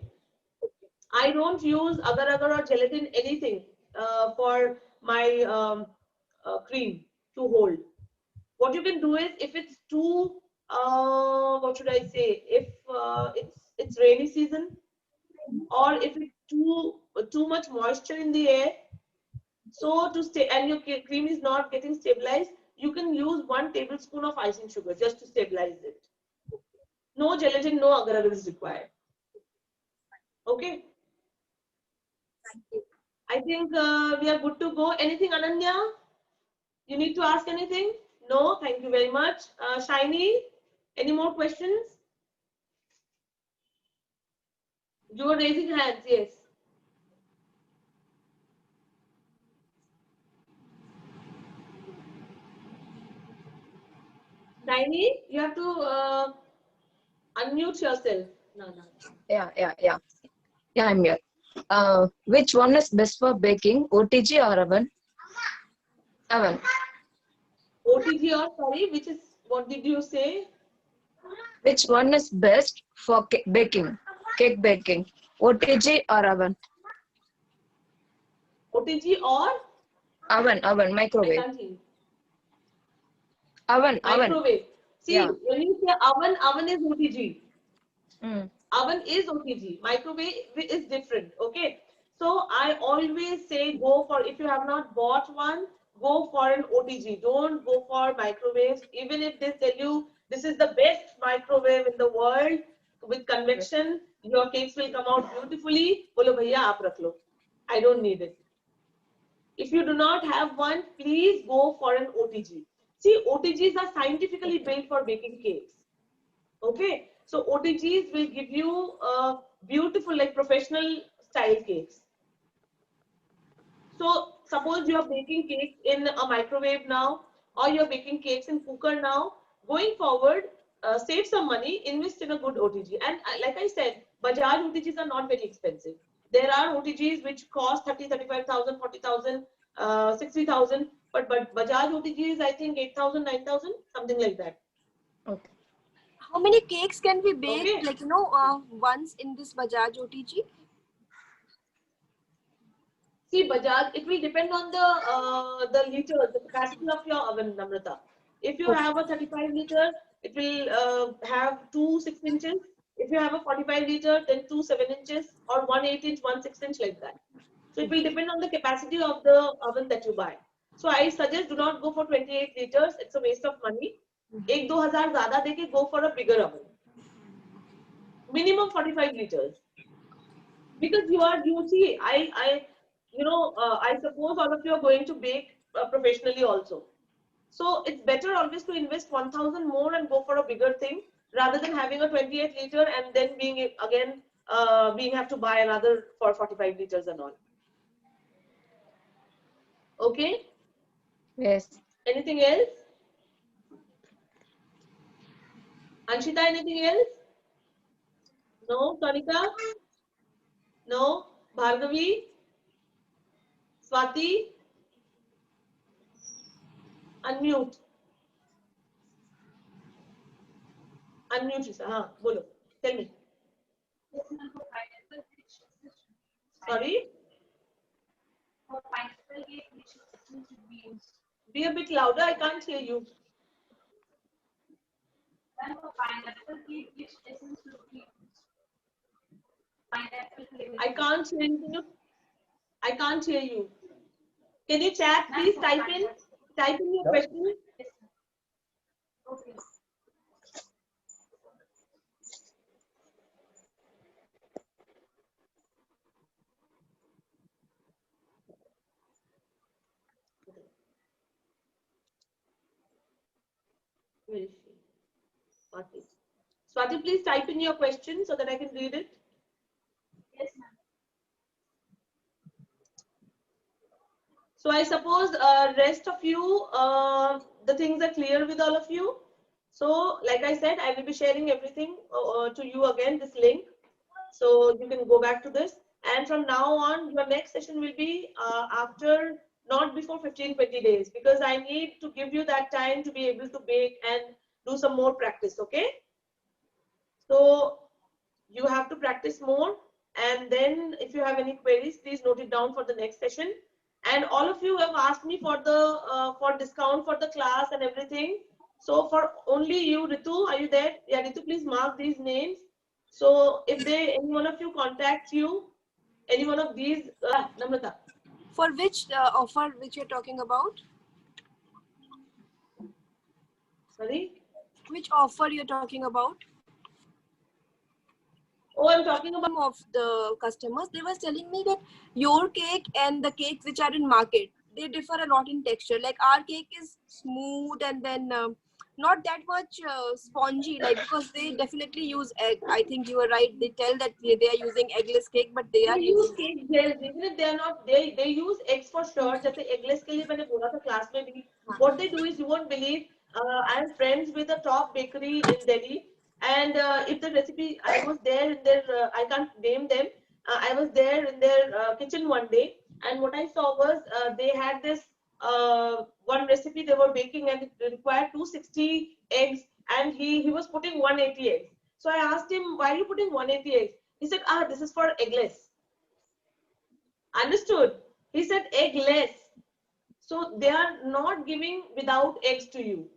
I don't use agar or gelatin, anything for my cream to hold. What you can do is, if it's too, what should I say? If it's rainy season, or if it's too much moisture in the air, so to stay and your cream is not getting stabilized, you can use 1 tablespoon of icing sugar just to stabilize it. No gelatin, no agar is required. Okay. thank you. I think we are good to go. Anything, Ananya? You need to ask anything? No, thank you very much. Shiny, any more questions? You are raising hands, yes. Shiny, you have to unmute yourself. No. Yeah. I'm here. Which one is best for baking, OTG or oven? Oven. OTG or sorry, which is, what did you say? Which one is best for baking, cake baking, OTG or oven? OTG or? Oven, I microwave. can't hear. Oven. Microwave. See, Yeah. when you say oven is OTG. Mm. Oven is OTG. Microwave is different. Okay. So I always say go for, if you have not bought one, go for an OTG. Don't go for microwaves. Even if they tell you this is the best microwave in the world with convection, your cakes will come out beautifully. Bolo bhaiya aap rakh lo. I don't need it. If you do not have one, please go for an OTG. See, OTGs are scientifically built for baking cakes. Okay, so OTGs will give you beautiful, like professional style cakes. So suppose you are baking cakes in a microwave now, or you're baking cakes in cooker now. Going forward, save some money, invest in a good OTG. And like I said, Bajaj OTGs are not very expensive. There are OTGs which cost 30, 35,000, 40,000, 60,000. But Bajaj OTG is, I think, 8,000, 9,000, something like that. Okay. How many cakes can we bake, Okay. like, once in this Bajaj OTG? See, Bajaj, it will depend on the liter, the capacity of your oven, Namrata. If you have a 35 liter, it will have 2 6 inches. If you have a 45 liter, then 2 7 inches, or 1 8 inch, 1 6 inch, like that. So it will depend on the capacity of the oven that you buy. So I suggest do not go for 28 liters. It's a waste of money. 1-2 हजार ज़्यादा देके go for a bigger oven. Minimum 45 liters. Because you see, I suppose all of you are going to bake professionally also. So it's better always to invest 1,000 more and go for a bigger thing, rather than having a 28 liter and then being have to buy another for 45 liters and all. Okay. Yes. Anything else? Anshita, anything else? No. Sonika? No. Bhargavi? Swati? Unmute. Unmute, Risa. हाँ, बोलो. Tell me. Sorry? Be a bit louder, I can't hear you. I can't hear you. I can't hear you. Can you chat, please? Type in your question. Where is she? Swati. Swati, please type in your question so that I can read it. Yes, ma'am. So I suppose rest of you, the things are clear with all of you. So like I said, I will be sharing everything to you again, this link. So you can go back to this. And from now on, your next session will be after, not before 15-20 days, because I need to give you that time to be able to bake and do some more practice, okay? So you have to practice more. And then if you have any queries, please note it down for the next session. And all of you have asked me for the for discount for the class and everything. So for only you, Ritu, are you there? Yeah, Ritu, please mark these names. So if any one of you contacts you, any one of these, Namrata. For which offer which you're talking about? Sorry? Which offer you're talking about? Oh, I'm talking about of the customers. They were telling me that your cake and the cakes which are in market, they differ a lot in texture. Like our cake is smooth and then not that much spongy, like, because they definitely use egg. I think you were right. They tell that they are using eggless cake, but they are use using cake gels, even if they are not, they use eggs for sure. Just eggless के लिए मैंने बोला था class में भी. What they do is, you won't believe, I'm friends with a top bakery in Delhi, and if the recipe, I was there in their, I can't name them. I was there in their kitchen one day, and what I saw was they had this one recipe they were baking, and it required 260 eggs, and he was putting 180 eggs. So I asked him, why are you putting 180 eggs? He said, this is for eggless. Understood? He said eggless. So they are not giving without eggs to you.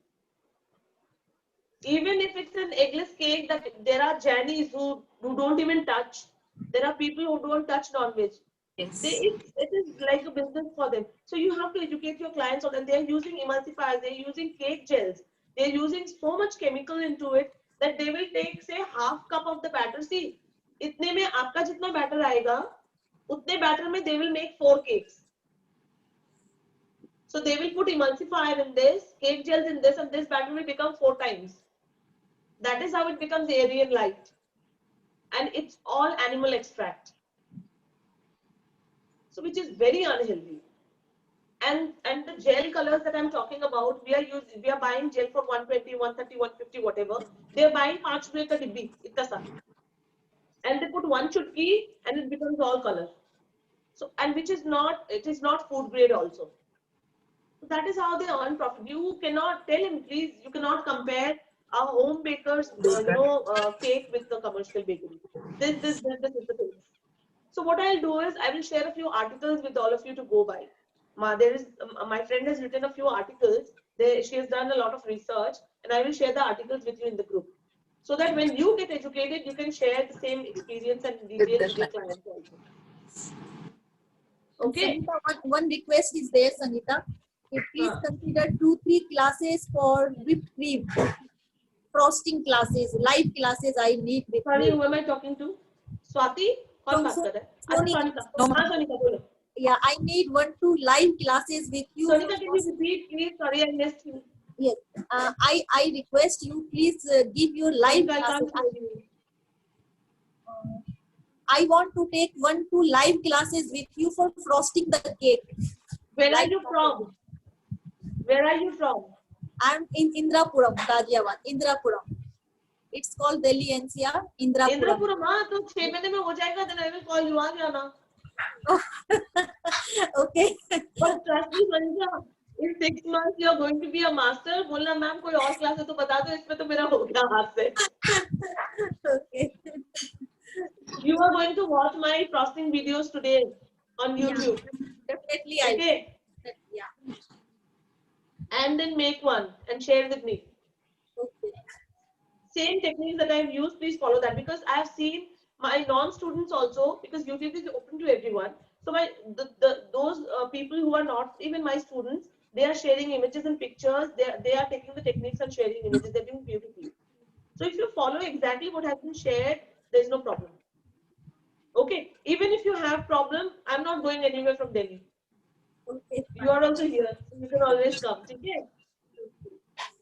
Even if it's an eggless cake, that there are Janis who don't even touch. There are people who don't touch non-veg. Yes. It is like a business for them. So you have to educate your clients on, and they're using emulsifiers, they're using cake gels, they're using so much chemical into it that they will take, say, half cup of the batter. See, itne mein aapka jitna batter aayega, utne batter mein they will make 4 cakes. So they will put emulsifier in this, cake gels in this, and this batter will become 4 times. That is how it becomes airy and light. And it's all animal extract. So which is very unhealthy. And the gel colors that I'm talking about, we are buying gel for 120, 130, 150, whatever. They're buying 5 rupees ka dibbi, itna sa. And they put 1 chutki and it becomes all color. So, and which is not, it is not food grade also. So that is how they earn profit. You cannot tell him, please, you cannot compare a home baker's cake with the commercial bakery. This is the thing. So what I'll do is I will share a few articles with all of you to go by. My friend has written a few articles. She has done a lot of research, and I will share the articles with you in the group, so that when you get educated, you can share the same experience and details with your clients also. Okay. Sangeeta, one request is there, Sangeeta. Please consider 2-3 classes for whipped cream, frosting classes, live classes. I need. Sorry, who am I talking to? Swati? कौन बात कर रहा है? अच्छा, सोनिका बोलो. Yeah, I need 1-2 live classes with you. Sonika, can you repeat, please? Sorry, I missed you. Yes, I request you, please give your live classes. I want to take 1-2 live classes with you for frosting the cake. Where are you from? Where are you from? I'm in Indrapuram, Ghaziabad. Indrapuram. It's called Delhi NCR. Indrapuram. Indrapuram, तो 6 महीने में हो जाएगा. Then I will call you. आ जाना. Okay. But trust me, Manija, in 6 months you are going to be a master. बोलना ma'am कोई और class है तो बता दो. इसमें तो मेरा हो गया हाथ से. Okay. you are going to watch my frosting videos today on YouTube. Definitely, I Okay. yeah. And then make one and share with me. Okay. Same techniques that I've used, please follow that, because I have seen my non-students also, because YouTube is open to everyone. So those people who are not even my students, they are sharing images and pictures. They are taking the techniques and sharing images. They're doing beautifully. So if you follow exactly what has been shared, there's no problem. Okay. Even if you have problem, I'm not going anywhere from Delhi. Okay. You are also here, so you can always come. Okay.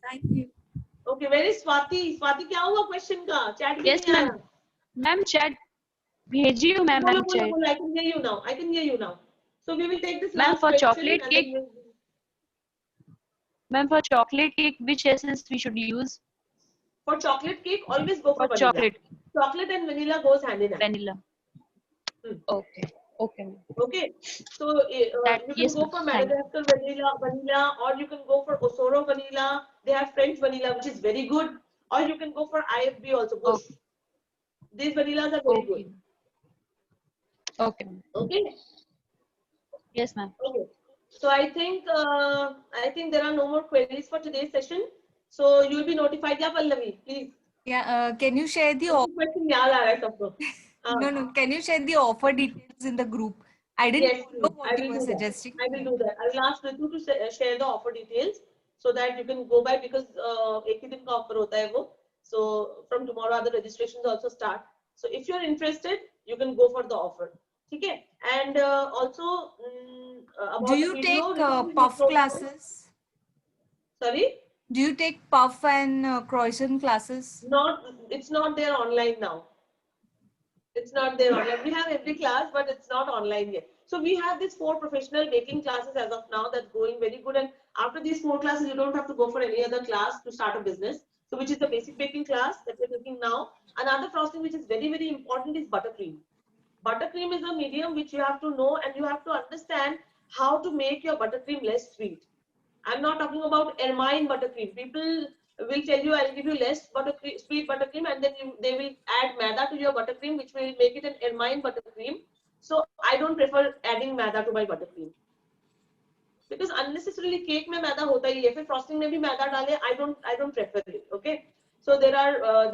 Thank you. Okay. Where is Swati? Swati, क्या हुआ question का? Chat भी Yes, नहीं ma'am. आया. Ma'am, chat भेजी हूँ ma'am, Bolo, मैंने bolo, chat. bolo. I can hear you now. I can hear you now. So we will take this Ma'am, last for question. chocolate And cake, then ma'am, for chocolate cake, which essence we should use? for chocolate cake, always go for For vanilla. chocolate, Chocolate and vanilla goes hand in hand. vanilla. Hmm. Okay, okay, ma'am. Okay. So you can Yes, go ma'am. for Thank you. Madagascar vanilla, or you can go for Osoro vanilla. They have French vanilla, which is very good. Or you can go for IFB also. Bush. Okay. These vanillas are very Okay. good. Okay, ma'am. Okay. Yes, ma'am. Okay. So I think there are no more queries for today's session. So you will be notified. Yeah, Pallavi, please. Yeah, can you share the Question याद आ रहा है सबको. no, can you share the offer details in the group? I didn't Yes, know please. what I you will were do that. suggesting. I will do that. I will ask Ritu to share the offer details so that you can go by, because एक ही दिन का offer होता है वो. So from tomorrow other registrations also start. So if you're interested, you can go for the offer. Okay. And also about Do the you video, take Ritu will puff go- classes? Sorry? Do you take puff and croissant classes? It's not there online now. It's not there online. We have every class, but it's not online yet. So we have these 4 professional baking classes as of now that's going very good. And after these 4 classes, you don't have to go for any other class to start a business. So which is the basic baking class that we're taking now. Another frosting which is very, very important is buttercream. Buttercream is a medium which you have to know, and you have to understand how to make your buttercream less sweet. I'm not talking about ermine buttercream. People will tell you, I'll give you less sweet buttercream, and then they will add maida to your buttercream, which will make it an ermine buttercream. So I don't prefer adding maida to my buttercream, because unnecessarily cake mein maida hota hi hai. If frosting mein bhi maida dale, I don't prefer it. Okay. So there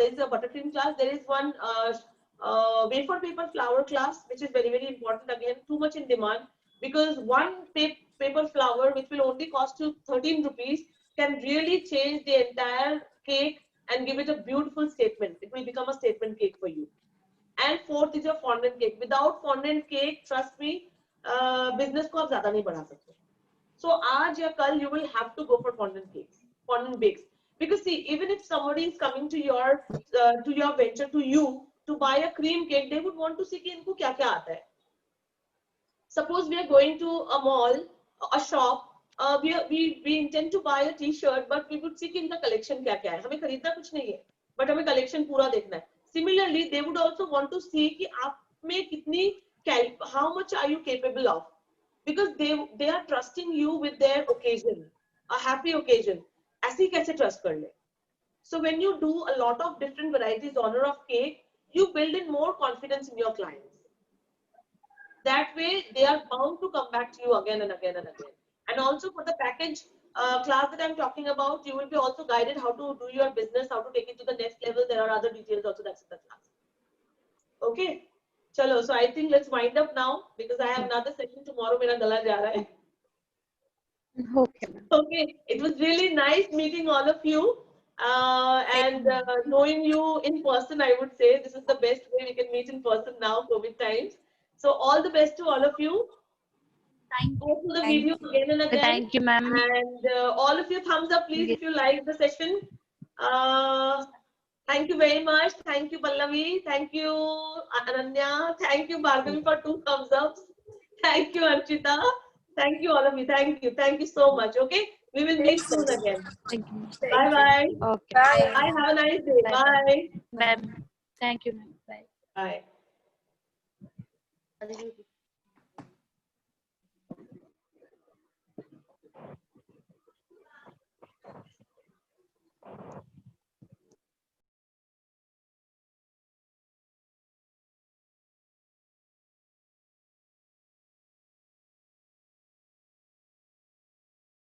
is a buttercream class. There is one wafer paper flour class, which is very, very important. Again, too much in demand, because one paper flour, which will only cost you 13 rupees, can really change the entire cake and give it a beautiful statement. It will become a statement cake for you. And fourth is your fondant cake. Without fondant cake, trust me, business को आप ज़्यादा नहीं बढ़ा सकते. So आज या कल you will have to go for fondant cakes, fondant bakes. Because see, even if somebody is coming to your venture, to you, to buy a cream cake, they would want to see कि इनको क्या क्या आता है. Suppose we are going to a mall, a shop, we intend to buy a t-shirt, but we would see कि इनका collection क्या क्या है. हमें खरीदना कुछ नहीं है, but हमें collection पूरा देखना है. Similarly, they would also want to see कि आप में कितनी, how much are you capable of, because they are trusting you with their occasion, a happy occasion. ऐसे कैसे trust कर ले? So when you do a lot of different varieties honor of cake, you build in more confidence in your clients. That way, they are bound to come back to you again and again and again. And also for the package class that I'm talking about, you will be also guided how to do your business, how to take it to the next level. There are other details also that's in the class. Okay. Chalo. So I think let's wind up now, because I have another session tomorrow. Mera gala ja raha hai. Okay. Okay. It was really nice meeting all of you. And knowing you in person, I would say this is the best way we can meet in person now, COVID times. So all the best to all of you. Go through the video again and again. Thank you, ma'am. And all of you, thumbs up, please, if you like the session. Thank you very much. Thank you, Pallavi. Thank you, Ananya. Thank you, Bhargavi, for 2 thumbs ups. Thank you, Anchita. Thank you, all of you. Thank you. Thank you so much. Okay. We will meet soon again. Thank you. Bye bye. Okay. Bye. Bye. Have a nice day. Bye. Bye. Bye. Thank you, ma'am. Bye. Bye.